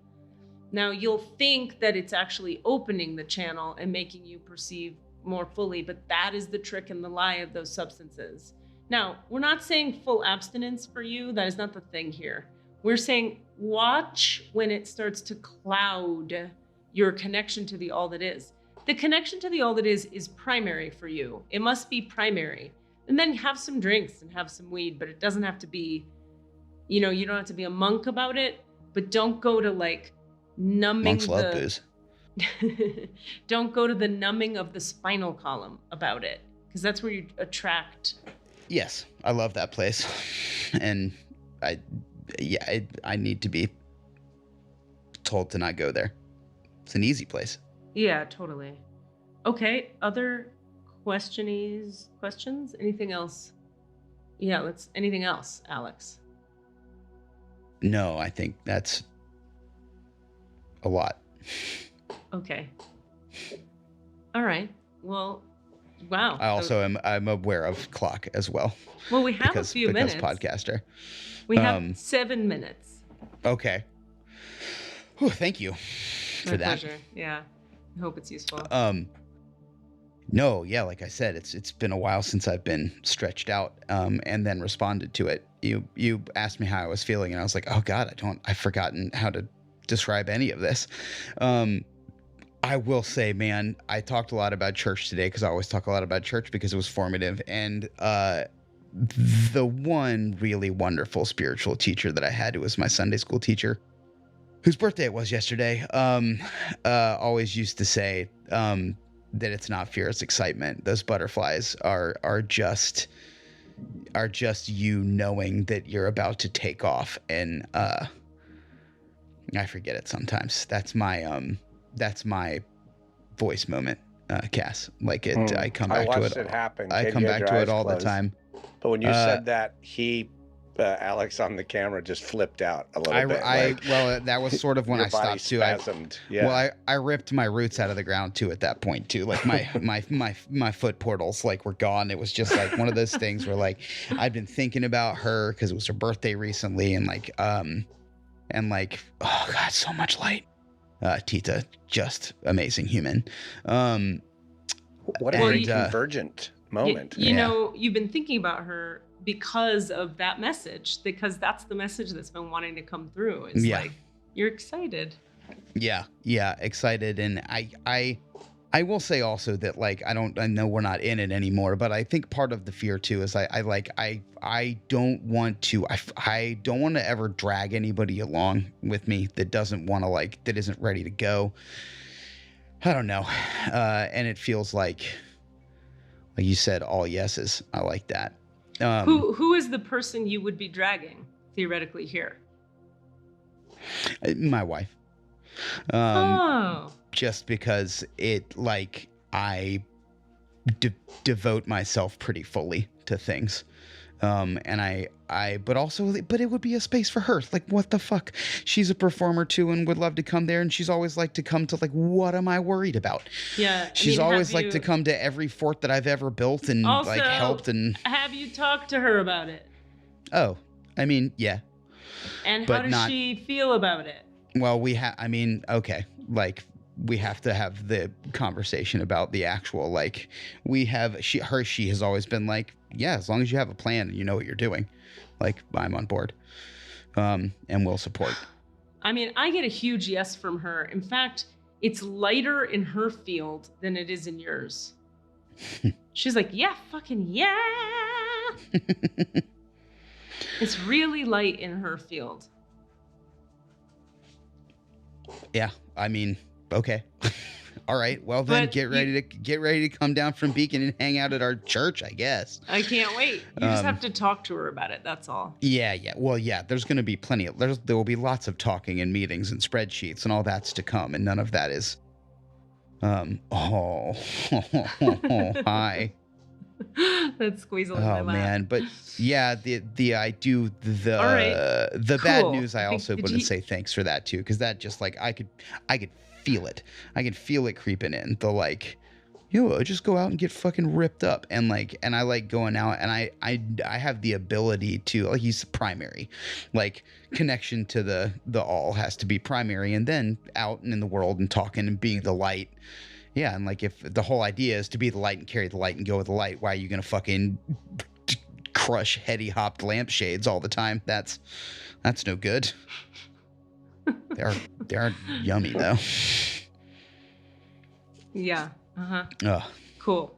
S2: Now, you'll think that it's actually opening the channel and making you perceive more fully, but that is the trick and the lie of those substances. Now, we're not saying full abstinence for you. That is not the thing here. We're saying watch when it starts to cloud your connection to the all that is. The connection to the all that is primary for you. It must be primary. And then have some drinks and have some weed, but it doesn't have to be, you don't have to be a monk about it, but don't go to like numbing
S3: Monks love booze.
S2: Don't go to the numbing of the spinal column about it, because that's where you attract.
S3: Yes, I love that place. And I need to be told to not go there. It's an easy place.
S2: Yeah, totally. Okay, other questions? Anything else? Yeah, anything else, Alex?
S3: No, I think that's a lot.
S2: Okay. All right. Well, wow.
S3: I also I'm aware of clock as well.
S2: Well, we have a few minutes.
S3: Because podcaster.
S2: We have 7 minutes.
S3: Okay. Whew, thank you for that.
S2: Pleasure. Yeah. I hope it's useful.
S3: No, yeah, like I said, it's been a while since I've been stretched out and then responded to it. You asked me how I was feeling, and I was like, oh God, I've forgotten how to describe any of this. I will say, man, I talked a lot about church today because I always talk a lot about church because it was formative. And the one really wonderful spiritual teacher that I had, who was my Sunday school teacher, whose birthday it was yesterday, always used to say that it's not fear, it's excitement. Those butterflies are just you knowing that you're about to take off. And I forget it sometimes. That's my voice moment, Cass. Like it, I come back to it.
S4: It happen.
S3: I come back to it all the time.
S4: But when you said that, Alex on the camera just flipped out a little bit.
S3: Well, that was sort of when I stopped too. I ripped my roots out of the ground too at that point too. Like my foot portals were gone. It was just like one of those things where I'd been thinking about her because it was her birthday recently, and oh God, so much light. Tita, just amazing human.
S4: What a very convergent moment.
S2: You know, you've been thinking about her because of that message, because that's the message that's been wanting to come through. It's like, you're excited.
S3: Yeah, excited. And I will say also that like I know we're not in it anymore, but I think part of the fear too is I don't want to ever drag anybody along with me that doesn't want to that isn't ready to go. I don't know, and it feels like you said, all yeses. I like that.
S2: Who is the person you would be dragging theoretically here?
S3: My wife. Just because I devote myself pretty fully to things. But it would be a space for her. Like, what the fuck? She's a performer too and would love to come there. And she's always liked to come to what am I worried about?
S2: Yeah.
S3: She's always liked to come to every fort that I've ever built and
S2: also,
S3: helped. And
S2: have you talked to her about it?
S3: Oh, I mean, yeah.
S2: And how does she feel about it?
S3: Well, okay. We have to have the conversation about the actual, she has always been like, yeah, as long as you have a plan and you know what you're doing, I'm on board, and we'll support.
S2: I mean, I get a huge yes from her. In fact, it's lighter in her field than it is in yours. She's like, yeah, fucking yeah. It's really light in her field.
S3: Yeah, I mean, okay. All right. Well, then get ready to come down from Beacon and hang out at our church, I guess.
S2: I can't wait. You just have to talk to her about it. That's all.
S3: Yeah. Well, yeah, there's going to be there will be lots of talking and meetings and spreadsheets and all that's to come. And none of that is, hi.
S2: That's squeezing my lap.
S3: Oh man, but yeah, the
S2: Cool.
S3: bad news. I also wouldn't say thanks for that too, because that just I could feel it. I could feel it creeping in. I just go out and get fucking ripped up, and I like going out, and I have the ability to he's primary, connection to the all has to be primary, and then out and in the world and talking and being the light. Yeah, and if the whole idea is to be the light and carry the light and go with the light, why are you gonna fucking crush heady hopped lampshades all the time? That's no good. They aren't yummy though.
S2: Yeah. Uh-huh.
S3: Ugh.
S2: Cool.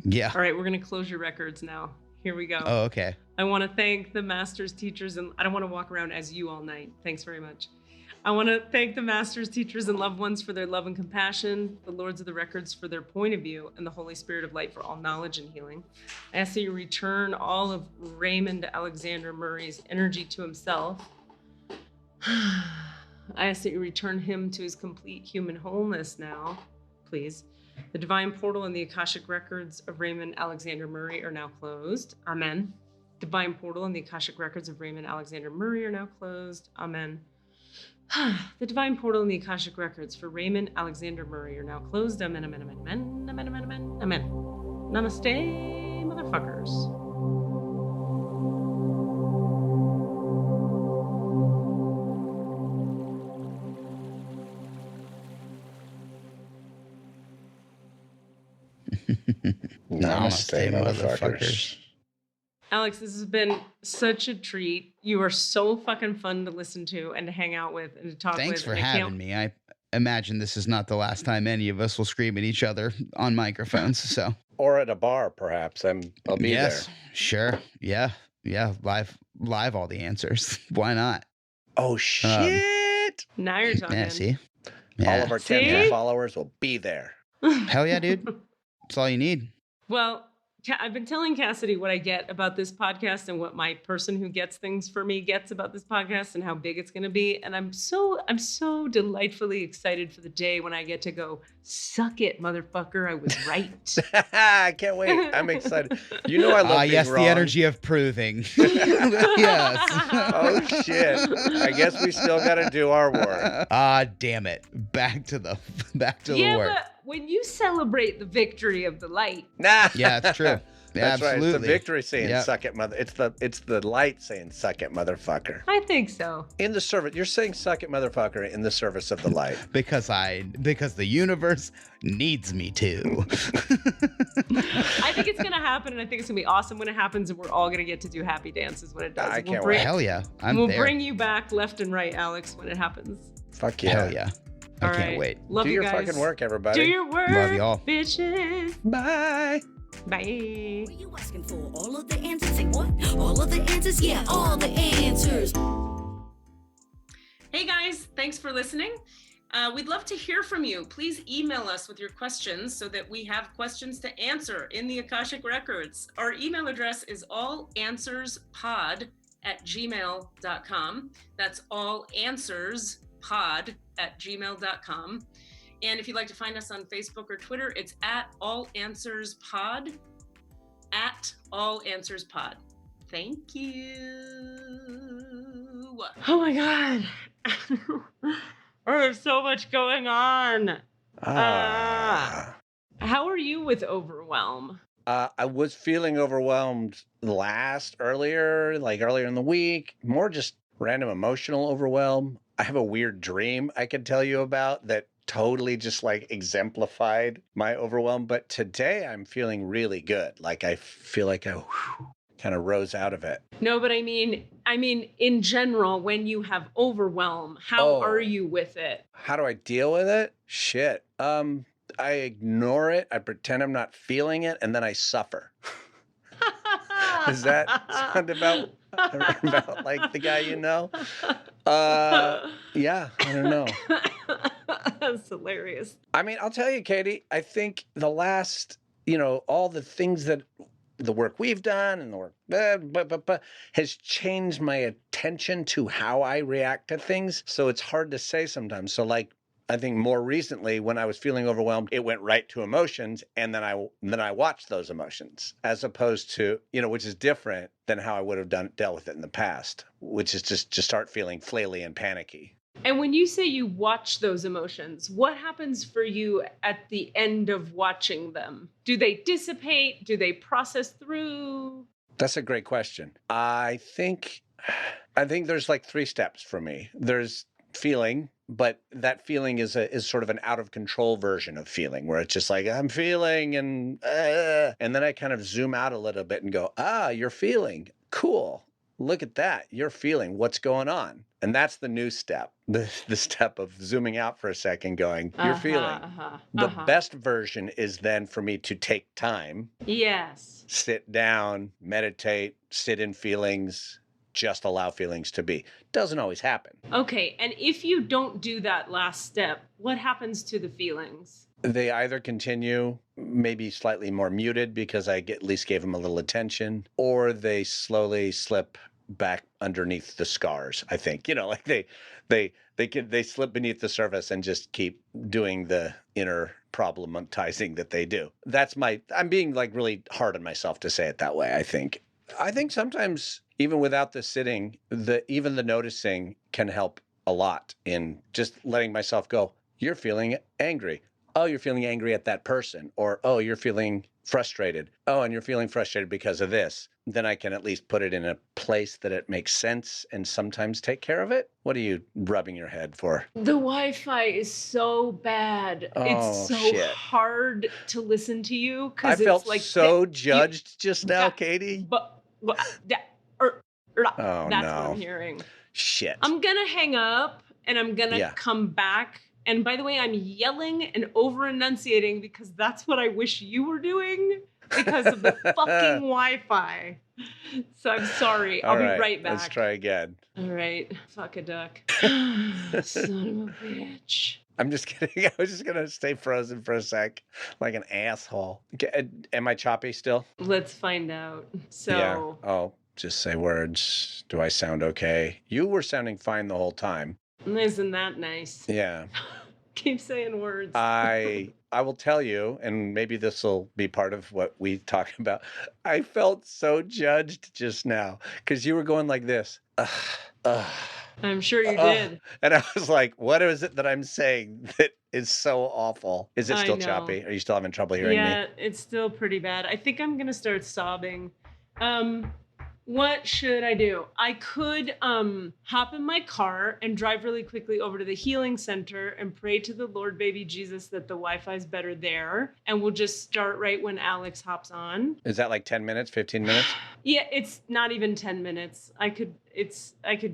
S3: Yeah.
S2: All right, we're gonna close your records now. Here we go.
S3: Oh, okay.
S2: I want to thank the masters, teachers, and I don't want to walk around as you all night. Thanks very much. I want to thank the masters, teachers, and loved ones for their love and compassion, the lords of the records for their point of view, and the Holy Spirit of light for all knowledge and healing. I ask that you return all of Raymond Alexander Murray's energy to himself. I ask that you return him to his complete human wholeness now, please. The divine portal and the Akashic records of Raymond Alexander Murray are now closed. Amen. Divine portal and the Akashic records of Raymond Alexander Murray are now closed. Amen. The divine portal and the Akashic records for Raymond Alexander Murray are now closed. Amen, amen, amen, amen, amen, amen, amen, amen. Namaste, motherfuckers.
S4: Namaste, motherfuckers.
S2: Alex, this has been such a treat. You are so fucking fun to listen to and to hang out with and to talk with.
S3: Thanks for having me. I imagine this is not the last time any of us will scream at each other on microphones. So,
S4: or at a bar, perhaps. I'll be there.
S3: Yes, sure. Yeah. Live all the answers. Why not?
S4: Oh shit!
S2: Now you're talking.
S3: Yeah, see?
S4: All of our 10 followers will be there.
S3: Hell yeah, dude. That's all you need.
S2: Well, I've been telling Cassidy what I get about this podcast and what my person who gets things for me gets about this podcast and how big it's going to be. And I'm so delightfully excited for the day when I get to go, suck it, motherfucker. I was right.
S4: I can't wait. I'm excited. You know I love being
S3: yes,
S4: wrong.
S3: The energy of proving. Yes.
S4: Oh, shit. I guess we still got to do our work.
S3: Damn it. Back to the
S2: yeah,
S3: work.
S2: But when you celebrate the victory of the light.
S4: Nah.
S3: Yeah, that's true. Yeah,
S4: That's
S3: absolutely.
S4: right. It's the victory saying suck it, mother. It's the light saying suck it, motherfucker.
S2: I think so.
S4: In the service, you're saying suck it, motherfucker, in the service of the light.
S3: Because the universe needs me to.
S2: I think it's gonna happen, and I think it's gonna be awesome when it happens, and we're all gonna get to do happy dances when it does.
S4: I can't wait.
S3: Hell yeah.
S2: We'll bring you back left and right, Alex, when it happens.
S4: Fuck yeah.
S3: Hell yeah. I can't wait.
S2: Love
S4: Do
S2: you
S4: your
S2: guys.
S4: fucking work, everybody.
S2: Do your work.
S3: Love y'all.
S2: Bitches.
S4: Bye.
S2: Bye.
S1: Were you asking for all of the answers? Say what? All of the answers? Yeah, all the answers.
S2: Hey guys, thanks for listening. We'd love to hear from you. Please email us with your questions so that we have questions to answer in the Akashic Records. Our email address is allanswerspod@gmail.com. That's allanswerspod@gmail.com. And if you'd like to find us on Facebook or Twitter, it's @allanswerspod, @allanswerspod. Thank you. Oh my God. There's so much going on. How are you with overwhelm?
S4: I was feeling overwhelmed earlier in the week, more just random emotional overwhelm. I have a weird dream I could tell you about that totally just like exemplified my overwhelm. But today I'm feeling really good. Like I feel like I kind of rose out of it.
S2: No, but I mean, in general, when you have overwhelm, how are you with it?
S4: How do I deal with it? Shit. I ignore it. I pretend I'm not feeling it, and then I suffer. Does that sound about like the guy you know? Yeah, I don't know.
S2: That's hilarious.
S4: I mean, I'll tell you, Katie, I think the last, all the things that the work we've done and the work has changed my attention to how I react to things. So it's hard to say sometimes. So like, I think more recently when I was feeling overwhelmed, it went right to emotions. And then I watched those emotions as opposed to, which is different than how I would have dealt with it in the past, which is just start feeling flaily and panicky.
S2: And when you say you watch those emotions, what happens for you at the end of watching them? Do they dissipate? Do they process through?
S4: That's a great question. I think there's like 3 steps for me. There's feeling, but that feeling is sort of an out of control version of feeling where it's just like, I'm feeling and then I kind of zoom out a little bit and go, you're feeling. Cool. Look at that. You're feeling what's going on. And that's the new step, the step of zooming out for a second, going, you're feeling. The best version is then for me to take time.
S2: Yes.
S4: Sit down, meditate, sit in feelings, just allow feelings to be. Doesn't always happen.
S2: Okay. And if you don't do that last step, what happens to the feelings?
S4: They either continue, maybe slightly more muted because I at least gave them a little attention, or they slowly slip back underneath the scars. I think, like they slip beneath the surface and just keep doing the inner problematizing that they do. I'm being like really hard on myself to say it that way. I think sometimes even without the sitting, even the noticing can help a lot in just letting myself go. You're feeling angry. Oh, you're feeling angry at that person. Or, oh, you're feeling frustrated. Oh, and you're feeling frustrated because of this. Then I can at least put it in a place that it makes sense and sometimes take care of it. What are you rubbing your head for?
S2: The Wi-Fi is so bad. It's so hard to listen to you.
S4: I felt like so judged just now, Katie.
S2: That's what I'm hearing.
S4: Shit.
S2: I'm going to hang up and I'm going to come back. And by the way, I'm yelling and over-enunciating because that's what I wish you were doing because of the fucking Wi-Fi. So I'm sorry. I'll be right back.
S4: Let's try again.
S2: All right. Fuck a duck. Son of a bitch.
S4: I'm just kidding. I was just going to stay frozen for a sec like an asshole. Am I choppy still?
S2: Let's find out. So.
S4: Yeah. Oh, just say words. Do I sound okay? You were sounding fine the whole time.
S2: Isn't that nice?
S4: Yeah.
S2: Keep saying words.
S4: I will tell you, and maybe this will be part of what we talk about. I felt so judged just now because you were going like this.
S2: I'm sure you did.
S4: And I was like, what is it that I'm saying that is so awful? Is it still choppy? Are you still having trouble hearing me?
S2: Yeah, it's still pretty bad. I think I'm going to start sobbing. What should I do? I could hop in my car and drive really quickly over to the healing center and pray to the Lord baby Jesus that the Wi-Fi is better there. And we'll just start right when Alex hops on.
S4: Is that like 10 minutes, 15 minutes?
S2: Yeah, it's not even 10 minutes. I could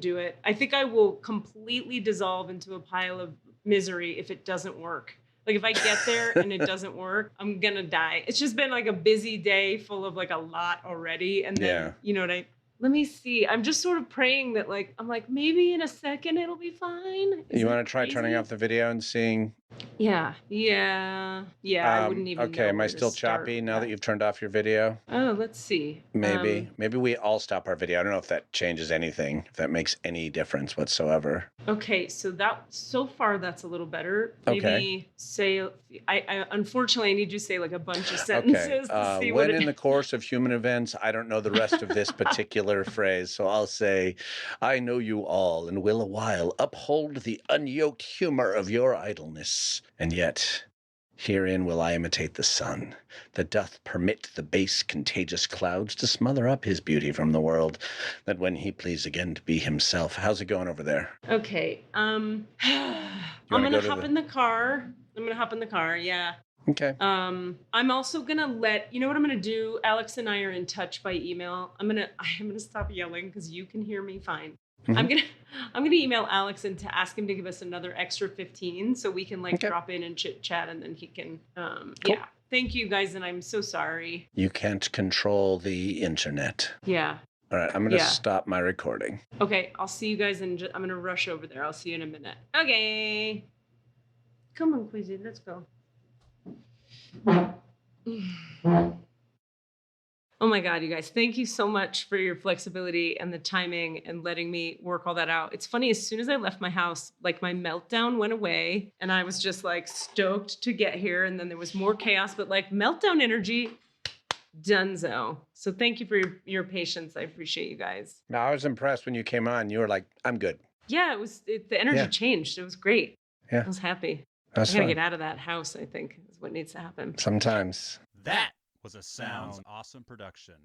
S2: do it. I think I will completely dissolve into a pile of misery if it doesn't work. Like if I get there and it doesn't work, I'm gonna die. It's just been like a busy day full of like a lot already. And then, you know what let me see. I'm just sort of praying that like, I'm like, maybe in a second it'll be fine.
S4: You want to try turning off the video and seeing?
S2: Yeah. I wouldn't even know.
S4: Okay, am I still choppy now that you've turned off your video?
S2: Oh, let's see.
S4: Maybe we all stop our video. I don't know if that changes anything, if that makes any difference whatsoever.
S2: Okay, so far that's a little better. Maybe say, I unfortunately need you to say like a bunch of sentences to see
S4: when in the course of human events, I don't know the rest of this particular phrase, so I'll say, I know you all and will a while uphold the unyoked humor of your idleness. And yet, herein will I imitate the sun, that doth permit the base contagious clouds to smother up his beauty from the world, that when he please again to be himself. How's it going over there?
S2: Okay. I'm gonna hop in the car. Yeah.
S4: Okay.
S2: I'm also gonna let you know what I'm gonna do. Alex and I are in touch by email. I'm gonna stop yelling because you can hear me fine. Mm-hmm. I'm gonna email Alex and to ask him to give us another extra 15 so we can drop in and chit chat, and then he can cool. Yeah. Thank you guys, and I'm so sorry.
S4: You can't control the internet.
S2: Yeah.
S4: All right, I'm gonna stop my recording.
S2: Okay, I'll see you guys I'm gonna rush over there. I'll see you in a minute. Okay. Come on, Quizzy, let's go. Oh my God, you guys, thank you so much for your flexibility and the timing and letting me work all that out. It's funny, as soon as I left my house, like my meltdown went away and I was just like stoked to get here. And then there was more chaos, but like meltdown energy, donezo. So thank you for your patience. I appreciate you guys.
S4: No, I was impressed when you came on. You were like, I'm good.
S2: Yeah, the energy changed. It was great.
S4: Yeah.
S2: I was happy.
S4: That's
S2: I gotta
S4: fun.
S2: get out of that house, I think, is what needs to happen.
S4: Sometimes.
S5: That was a Sounds Awesome production.